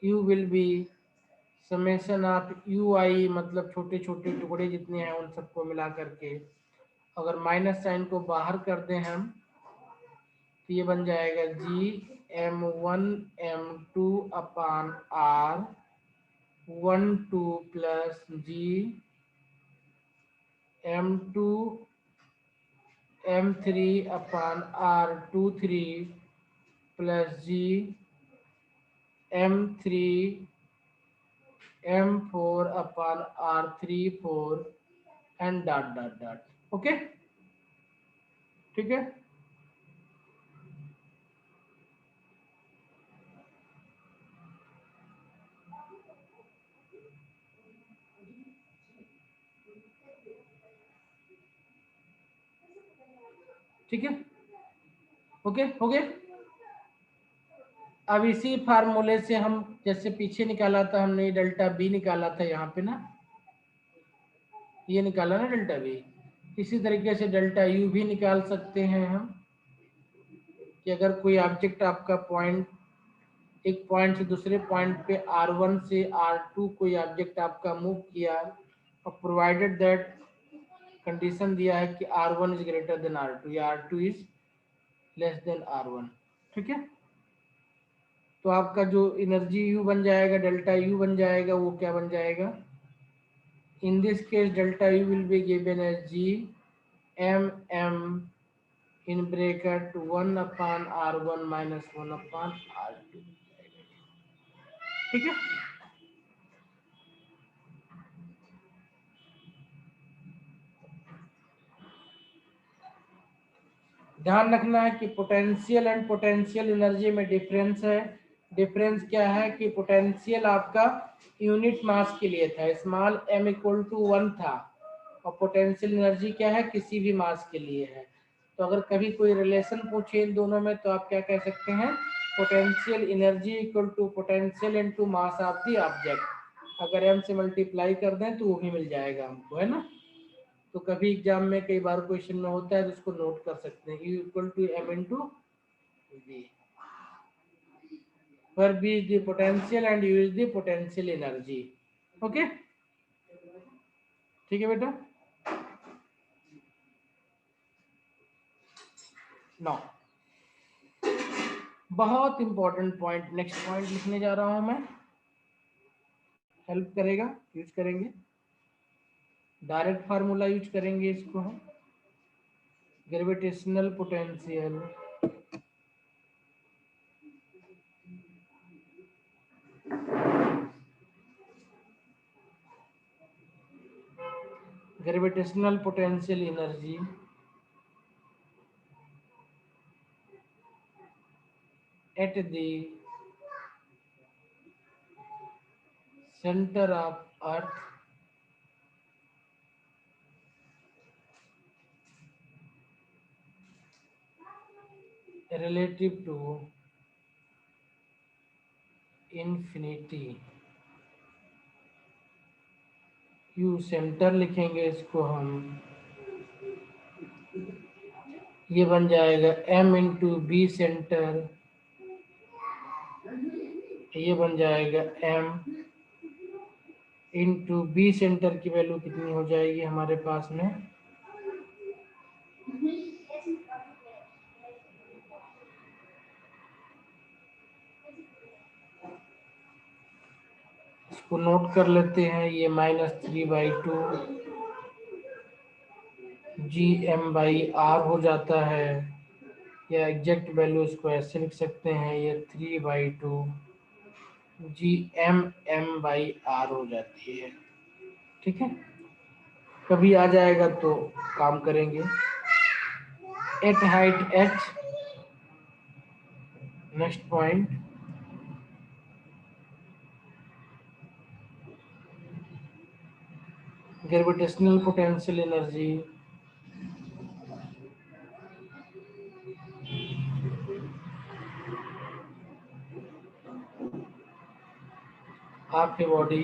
U will be summation of UI, मतलब छोटे छोटे टुकड़े जितने हैं उन सबको मिला करके, अगर माइनस साइन को बाहर कर दें हम तो ये बन जाएगा GM1 M2 upon R 1 2 plus GM2 M3 upon R 2 3 plus GM3 M4 upon R 3 4 and dot dot dot. Okay, ठीक है, ठीक है, ओके हो गया। अब इसी फार्मूले से हम जैसे पीछे निकाला था हमने डेल्टा बी निकाला था यहाँ पे ना, ये निकाला ना डेल्टा बी, इसी तरीके से डेल्टा यू भी निकाल सकते हैं हम, कि अगर कोई ऑब्जेक्ट आपका एक पॉइंट से दूसरे पॉइंट पे R1 से R2 कोई ऑब्जेक्ट आपका मूव किया और प्रोवाइडेड दैट कंडीशन दिया है कि R1 is greater then R2 या R2 is less then R1। ठीक है, तो आपका जो एनर्जी U बन जाएगा, डेल्टा U बन जाएगा, वो क्या बन जाएगा? In this case delta U will be given as GMM in bracket 1 upon R1 minus 1 upon R2। ठीक है, ध्यान रखना है कि पोटेंशियल एंड पोटेंशियल एनर्जी में डिफरेंस है। डिफरेंस क्या है कि पोटेंशियल आपका यूनिट मास के लिए था, स्मॉल m इक्वल टू 1 था, और पोटेंशियल एनर्जी क्या है? किसी भी मास के लिए है। तो अगर कभी कोई रिलेशन पूछे इन दोनों में तो आप क्या कह सकते हैं potential energy equal to potential into mass of the object. अगर m से मल्टीप्लाई कर दें तो वो भी मिल जाएगा हमको, है ना। तो कभी एग्जाम में कई बार क्वेश्चन में होता है तो उसको नोट कर सकते हैं, U equal to m into v, where v is the potential and U is the potential energy। Okay, ठीक है बेटा। नौ बहुत इंपॉर्टेंट पॉइंट, नेक्स्ट पॉइंट लिखने जा रहा हूं मैं, हेल्प करेगा, यूज करेंगे डायरेक्ट फार्मूला यूज करेंगे इसको हम। Gravitational potential gravitational potential energy at the center of earth relative to infinity। U centre लिखेंगे इसको हम, ये बन जाएगा m इंटू बी सेंटर, ये बन जाएगा m इंटू बी सेंटर की वैल्यू कितनी हो जाएगी हमारे पास में, इसको नोट कर लेते हैं। ये -3/2 GM/R हो जाता है, या एग्जैक्ट वैल्यू इसको ऐसे लिख सकते हैं, ये 3/2 GMM/R हो जाती है। ठीक है, कभी आ जाएगा तो काम करेंगे। At height h, next point, gravitational potential energy of a body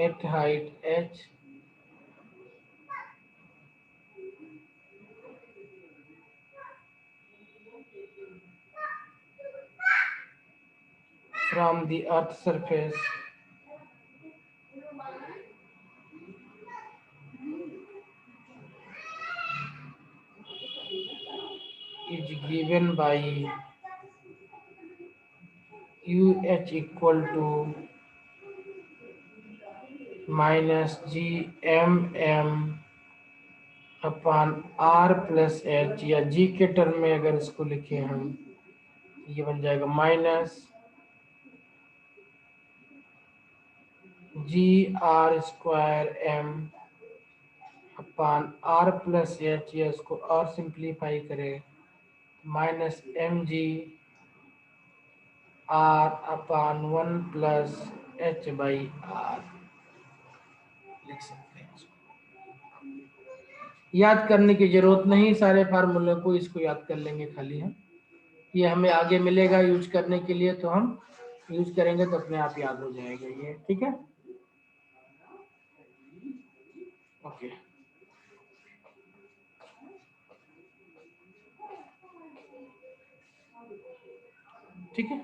at height h from the earth surface is given by UH equal to -GMM upon R plus H, या G के टर्म में अगर इसको लिखे हम, ये बन जाएगा -GR²M upon R plus H, या इसको और सिंप्लीफाई करें -MG R upon 1 plus H/R लिख सकते हैं। याद करने की जरूरत नहीं, सारे फार्मूले को इसको याद कर लेंगे खाली हम, ये हमें आगे मिलेगा यूज करने के लिए, तो हम यूज करेंगे तो अपने आप याद हो जाएगा ये। ठीक है, ओके। ठीक है,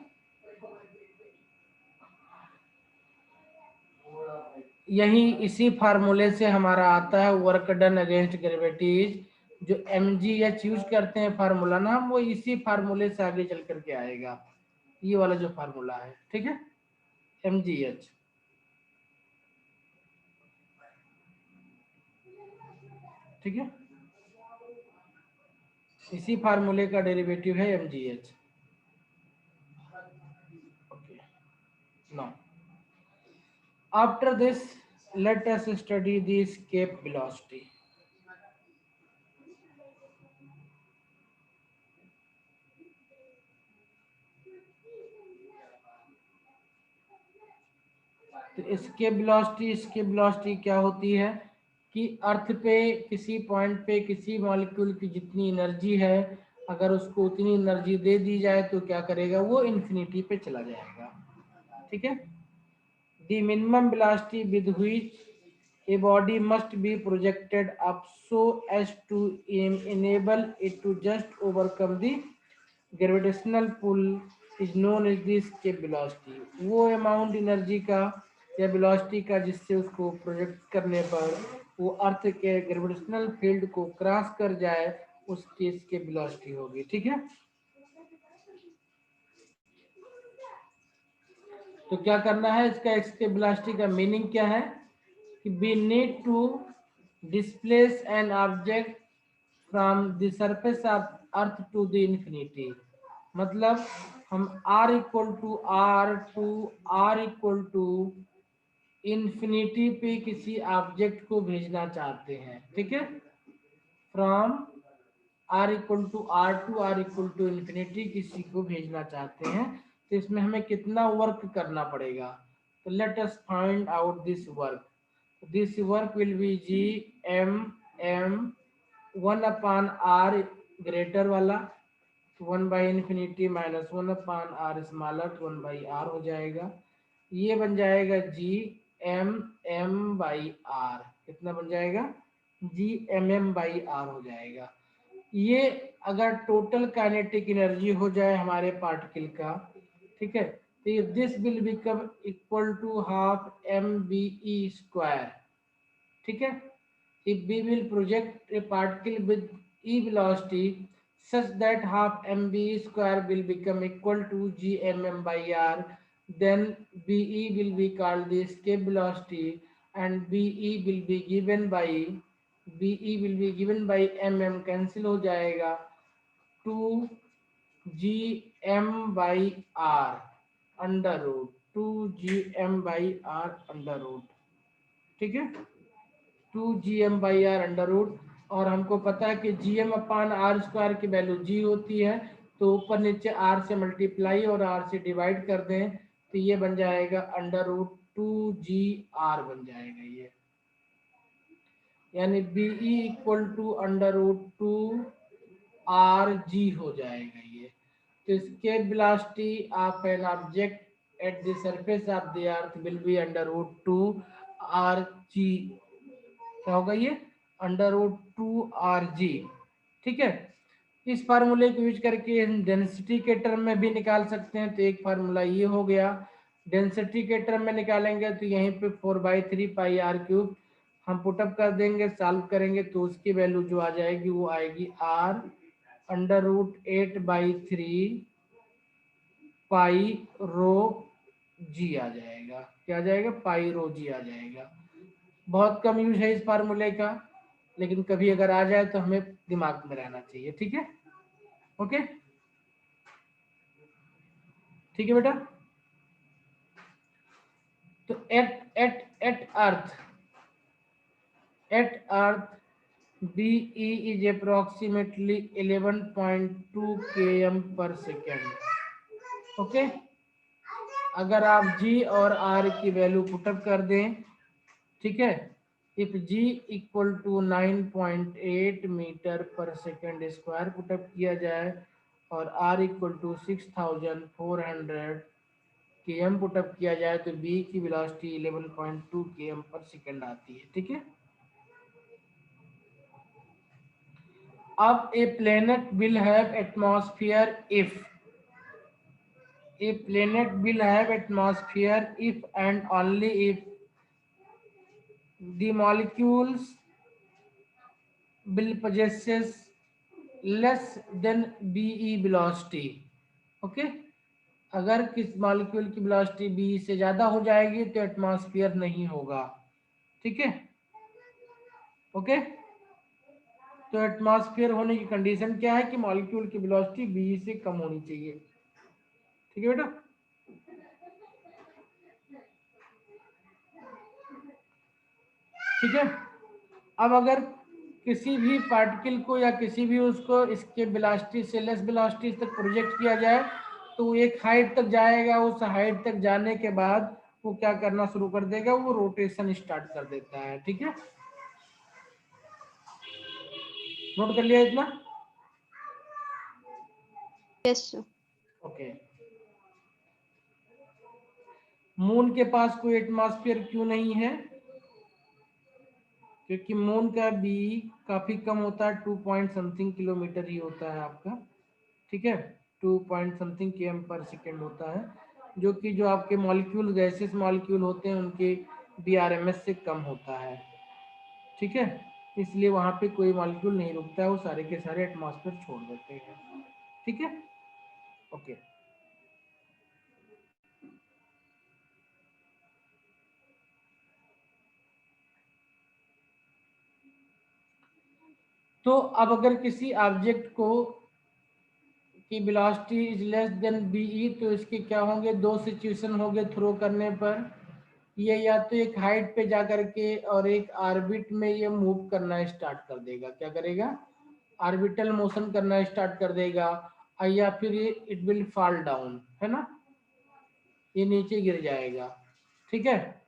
यही इसी फार्मूले से हमारा आता है वर्क डन अगेंस्ट ग्रेविटीज, जो mgh यूज करते हैं फार्मूला ना, वो इसी फार्मूले से आगे चल करके आएगा, ये वाला जो फार्मूला है। ठीक है, mgh, ठीक है, इसी फार्मूले का डेरिवेटिव है mgh। Okay, now after this let us study the escape velocity। तो escape velocity क्या होती है कि अर्थ पे किसी पॉइंट पे किसी मॉलिक्यूल की जितनी एनर्जी है, अगर उसको उतनी एनर्जी दे दी जाए तो क्या करेगा, वो इन्फिनिटी पे चला जाएगा। ठीक है। The minimum velocity with which a body must be projected up so as to enable it to just overcome the gravitational pull is known as the escape velocity। वो अमाउंट एनर्जी का या वेलोसिटी का जिससे उसको प्रोजेक्ट करने पर वो अर्थ के ग्रेविटेशनल फील्ड को क्रॉस कर जाए, उसकी एस्केप वेलोसिटी होगी। ठीक है। तो क्या करना है, इसका एस्केप वेलोसिटी का मीनिंग क्या है कि we need to displace an object from the surface of earth to the infinity. मतलब हम r इक्वल टू इन्फिनिटी पे किसी ऑब्जेक्ट को भेजना चाहते हैं। ठीक है। From r equal to infinity किसी को भेजना चाहते हैं, तो इसमें हमें कितना वर्क करना पड़ेगा। तो let us find out this work. This work will be G M 1/r greater वाला 1/इन्फिनिटी माइनस 1/r स्मॉलर 1/r हो जाएगा। ये बन जाएगा जी m/r। कितना बन जाएगा, जी m/r हो जाएगा। ये अगर टोटल काइनेटिक एनर्जी हो जाए हमारे पार्टिकल का, ठीक है, तो this will become equal to half mve²। ठीक है। if we will project a particle with e velocity such that half mv² will become equal to gmm/r, then be will be called the escape velocity, and be will be given by mm, cancel हो जाएगा 2gm/r under root 2gm/r under root. ठीक है, 2gm/r अंडर रूट। और हमको पता है कि gm/r² की वैल्यू g होती है, तो ऊपर नीचे r से मल्टीप्लाई और r से डिवाइड कर दें तो ये बन जाएगा अंडर रूट 2gr बन जाएगा ये, यानी be equal to under root 2rg हो जाएगा ये। तो इसके velocity of an object at the surface of the earth will be under root 2rg। क्या होगा ये, अंडर रूट 2rg। ठीक है। इस फार्मूले को यूज करके हम डेंसिटी के टर्म में भी निकाल सकते हैं। तो एक फार्मूला ये हो गया, डेंसिटी के टर्म में निकालेंगे तो यहीं पे 4/3πr³ हम पुटअप कर देंगे, सॉल्व करेंगे तो उसकी वैल्यू जो आ जाएगी वो आएगी r अंडर रूट 8/3π ρg आ जाएगा। क्या आ जाएगा, π ρg आ जाएगा। बहुत कम यूज है इस फार्मूले का, लेकिन कभी अगर आ जाए तो हमें दिमाग में रहना चाहिए। ठीक है, ओके, ठीक है बेटा। तो at earth BE is approximately 11.2 km/s। Okay, अगर आप G और R की वैल्यू पुटअप कर दें, ठीक है, इफ G इक्वल टू 9.8 मीटर/सेकंड² पुटअप किया जाए और R equal to 6400 km put up किया जाए तो B की वेलोसिटी 11.2 km/s आती है। ठीक है। अब a planet will have atmosphere if and only if the molecules will possesses less than BE velocity। Okay, अगर किस मॉलिक्यूल की वेलोसिटी BE से ज्यादा हो जाएगी तो एटमॉस्फेयर नहीं होगा। ठीक है, ओके। तो एटमॉस्फेयर होने की कंडीशन क्या है कि मॉलिक्यूल की वेलोसिटी BE से कम होनी चाहिए। ठीक है बेटा। ठीक है। अब अगर किसी भी पार्टिकल को या किसी भी उसको इसके वेलोसिटी से लेस वेलोसिटी तक प्रोजेक्ट किया जाए तो वो एक हाइट तक जाएगा। उस हाइट तक जाने के बाद वो क्या करना शुरू कर देगा, वो रोटेशन स्टार्ट कर देता है। ठीक है, नोट कर लिया इतना? Yes sir. ओके। मून के पास कोई एटमॉस्फेयर क्यों नहीं है? क्योंकि मून का बी काफी कम होता है, 2 पॉइंट समथिंग किलोमीटर ही होता है आपका, ठीक है, 2 पॉइंट समथिंग km पर सेकेंड होता है, जो कि जो आपके मॉलिक्यूल गैसेस मॉलिक्यूल होते हैं उनके BRMS से कम होता है, ठीक है, इसलिए वहां पे कोई मॉलिक्यूल नहीं रुकता है, वो सारे के सारे एटमॉस्फेयर छोड़ देते हैं, ठीक है, ओके। तो अब अगर किसी ऑब्जेक्ट को की velocity is less than BE, तो इसके क्या होंगे, दो सिचुएशन होंगे थ्रो करने पर, ये या तो एक हाइट पे जा करके और एक ऑर्बिट में ये मूव करना स्टार्ट कर देगा, क्या करेगा, ऑर्बिटल मोशन करना स्टार्ट कर देगा, या फिर ये इट विल फॉल डाउन, है ना, ये नीचे गिर जाएगा, ठीक है,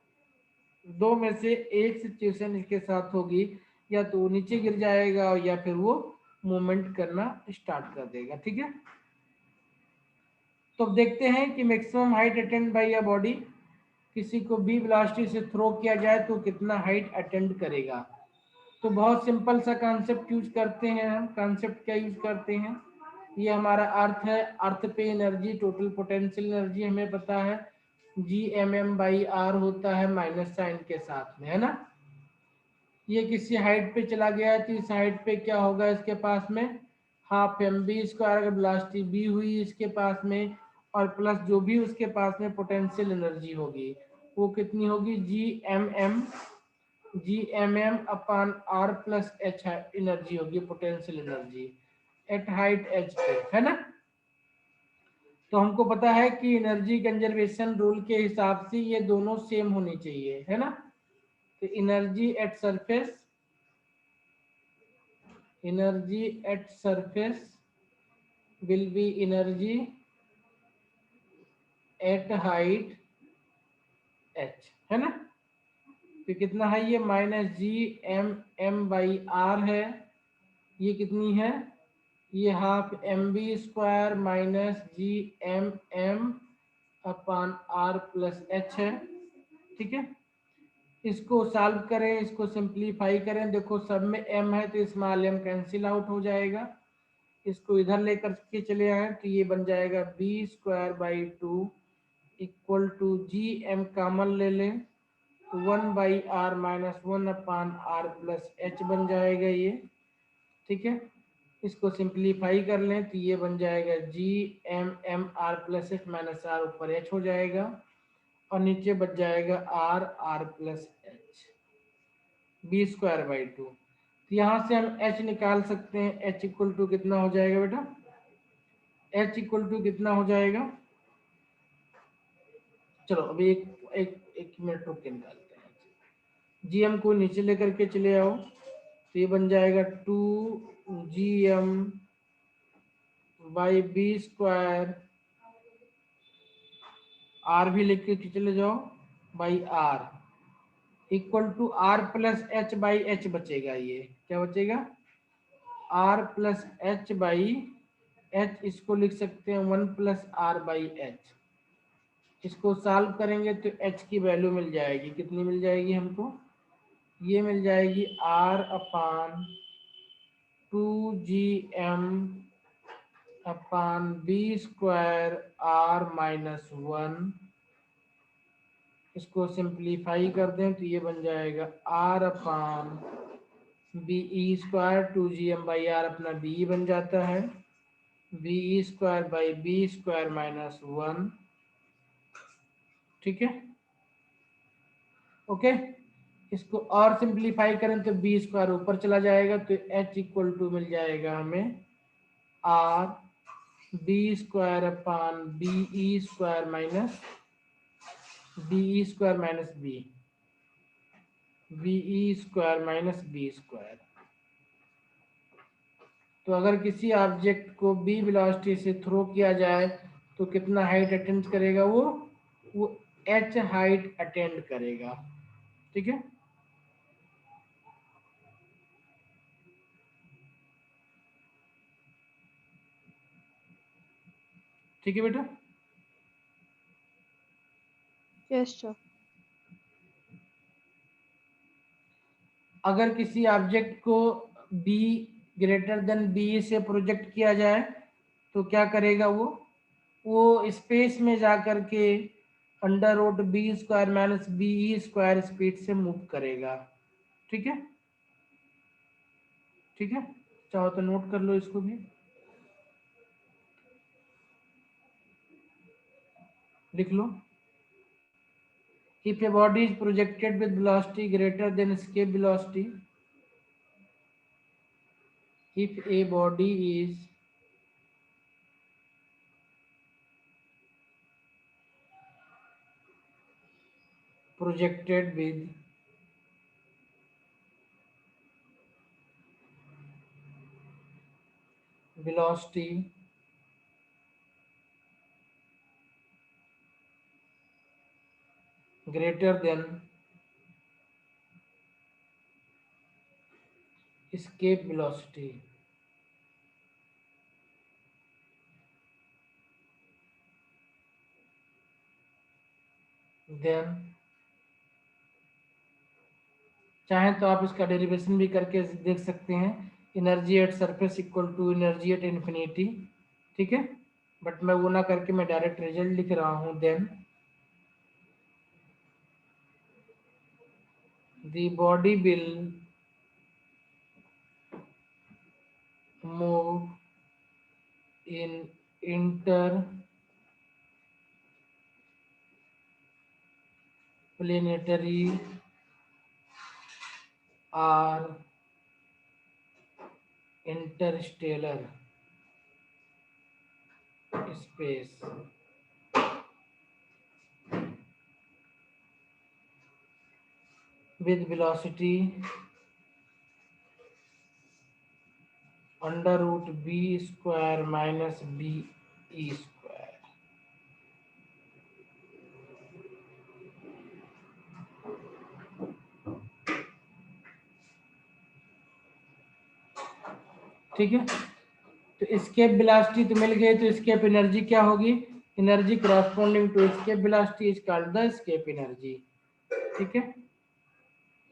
दो में से एक सिचुएशन इसके साथ होगी, या तो वो नीचे गिर जाएगा या फिर वो मूवमेंट करना स्टार्ट कर देगा, ठीक है। तो देखते हैं कि maximum height attend by a body, किसी को बी वेलोसिटी से थ्रो किया जाए तो कितना हाइट अटेंड करेगा। तो बहुत सिंपल सा कॉन्सेप्ट यूज करते हैं हम, कॉन्सेप्ट क्या यूज करते हैं, ये हमारा अर्थ है, अर्थ पे एनर्जी, टोटल पोटेंशियल एनर्जी हमें पता है Gmm/r होता है माइनस साइन के साथ में, है ना। ये किसी हाइट पे चला गया है तो इस हाइट पे क्या होगा, इसके पास में हाफ mv², अगर वेलोसिटी b हुई इसके पास में, और प्लस जो भी उसके पास में पोटेंशियल एनर्जी होगी वो कितनी होगी, Gmm/r प्लस h एनर्जी होगी, potential energy at height h पे, है ना। तो हमको पता है कि एनर्जी कंजर्वेशन रूल के हिसाब से ये दोनों सेम होनी चाहिए, है ना। तो energy at surface will be energy at height h, है ना। तो कितना है ये, -Gmm/r है, ये कितनी है, ये half mv² minus Gmm/r plus h है, ठीक है। इसको सॉल्व करें, इसको सिंप्लीफाई करें, देखो सब में m है तो स्मॉल m कैंसिल आउट हो जाएगा, इसको इधर लेकर के चले आए तो ये बन जाएगा b²/2 equal to Gm common ले लें तो 1/r minus 1/r plus h बन जाएगा ये, ठीक है। इसको सिंप्लीफाई कर लें तो ये बन जाएगा Gmm/r plus h minus r ऊपर h हो जाएगा, और नीचे बच जाएगा r प्लस h b²/2। तो यहाँ से हम h निकाल सकते हैं, h इक्वल टू कितना हो जाएगा बेटा, h इक्वल टू कितना हो जाएगा, चलो अभी एक मिनट रुक के निकालते हैं, Gm को नीचे लेकर के चले आओ तो ये बन जाएगा 2Gm/b², r भी लेकर के चले जाओ by r equal to r plus h by h बचेगा, ये क्या बचेगा, r plus h by h, इसको लिख सकते हैं 1 प्लस r बाई h। इसको सॉल्व करेंगे तो h की वैल्यू मिल जाएगी, कितनी मिल जाएगी हमको, ये मिल जाएगी r/2Gm/b²r-1। इसको सिंप्लीफाई कर दें तो ये बन जाएगा r/be², 2Gm/r अपना b बन जाता है, be²/b² - 1, ठीक है, ओके। इसको और सिंप्लीफाई करें तो b² ऊपर चला जाएगा तो h इक्वल टू मिल जाएगा हमें r/b² माइनस be² तो अगर किसी ऑब्जेक्ट को b वेलोसिटी से थ्रो किया जाए तो कितना हाइट अटेंड करेगा, वो h हाइट अटेंड करेगा, ठीक है। ठीक है बेटा। Yes sir. अगर किसी ऑब्जेक्ट को b ग्रेटर देन बी से प्रोजेक्ट किया जाए तो क्या करेगा वो स्पेस में जाकर के under root B square minus B square speed से मूव करेगा। ठीक है, ठीक है, चाहो तो नोट कर लो इसको भी, लिख लो। If a body is projected with velocity greater than escape velocity, if a body is projected with velocity greater than escape velocity, then चाहे तो आप इसका डेरिवेशन भी करके देख सकते हैं, energy at surface equal to energy at infinity. ठीक है, बट मैं वो ना करके मैं डायरेक्ट रिजल्ट लिख रहा हूं। Then the body will move in interplanetary or interstellar space with velocity under root b square minus b e square। ठीक है, तो escape velocity तो मिल गई, तो escape एनर्जी क्या होगी? Energy corresponding to escape velocity is called the escape energy। ठीक है,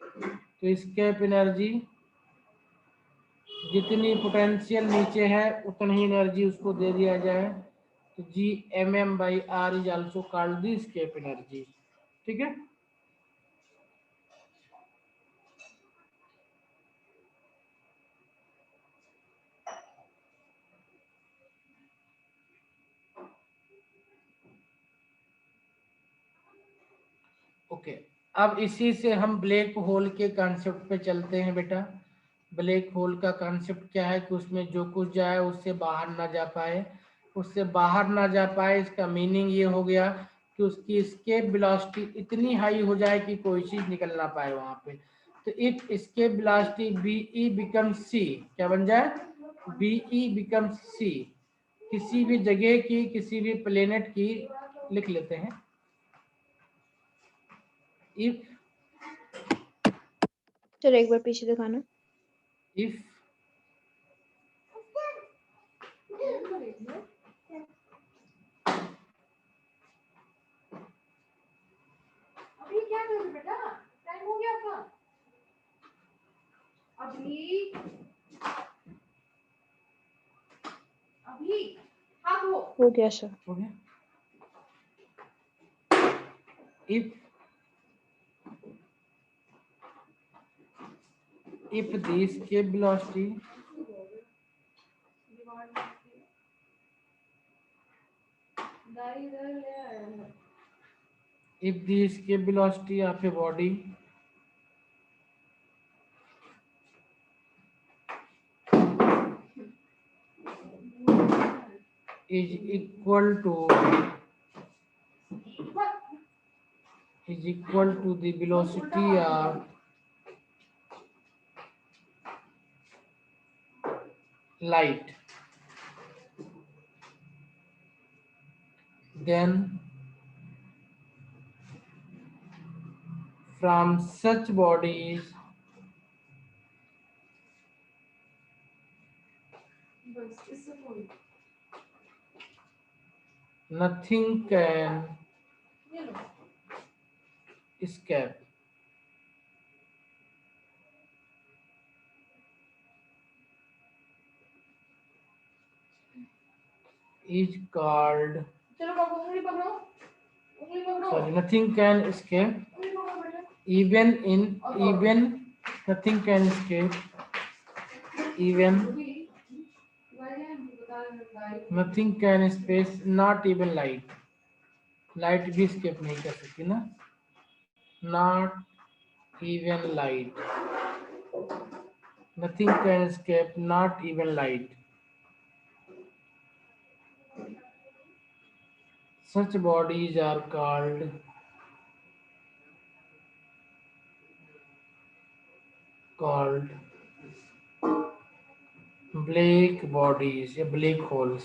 तो escape एनर्जी जितनी पोटेंशियल नीचे है उतनी ही एनर्जी उसको दे दिया जाए, तो G M M by R is also called the escape energy. ठीक है, ओके। अब इसी से हम ब्लैक होल के कॉन्सेप्ट पे चलते हैं बेटा। ब्लैक होल का कॉन्सेप्ट क्या है कि उसमें जो कुछ जाए उससे बाहर ना जा पाए, उससे बाहर ना जा पाए, इसका मीनिंग ये हो गया कि उसकी एस्केप वेलोसिटी इतनी हाई हो जाए कि कोई चीज निकल ना पाए वहां पे। तो if escape velocity be becomes C, क्या बन जाए? बीई बिकम्स सी, किसी भी जगह की, किसी भी प्लेनेट की, लिख लेते हैं। इफ चलो एक बार पीछे दिखाना। if अभी क्या कर रहे बेटा? टाइम हो गया आपका। अभी अभी हाँ हो गया सर। हो गया। if the escape velocity if the escape velocity of a body is equal to the velocity of light, then from such bodies nothing can ये लो escape. Is called, चलो बाबू उंगली पकड़ो sorry, nothing can escape. उंगली पकड़ो बेटा Even nothing can escape. Even nothing can escape, not even light. Light भी escape नहीं कर सकती ना. Not even light. Nothing can escape, not even light. Such bodies are called black bodies या black holes.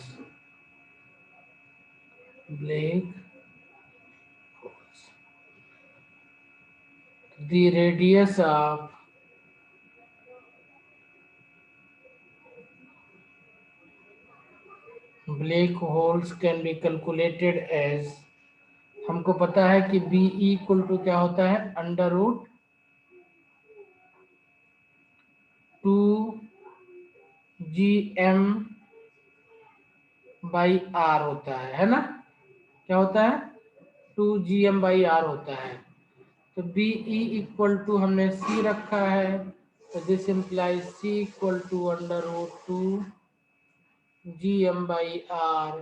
Black holes. The radius of black holes can be calculated as, हमको पता है कि B इक्वल टू क्या होता है, under root 2GM by are होता है ना, क्या होता है 2GM बाई आर होता है. तो बी इक्वल टू हमने C रखा है, तो this implies C equal to under root 2GM by R.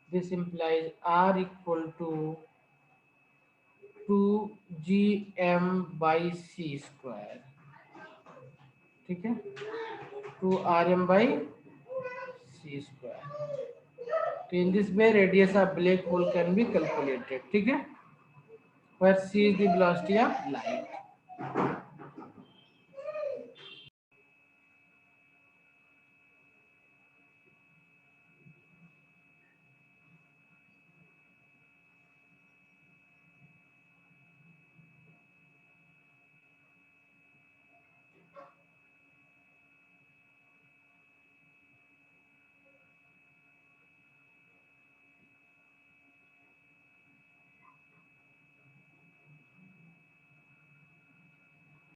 This implies R equal to 2GM by C square. ठीक है, 2RM बाई C स्क्वायर. तो in this way radius of black hole can be calculated. ठीक है, where C is the velocity of light.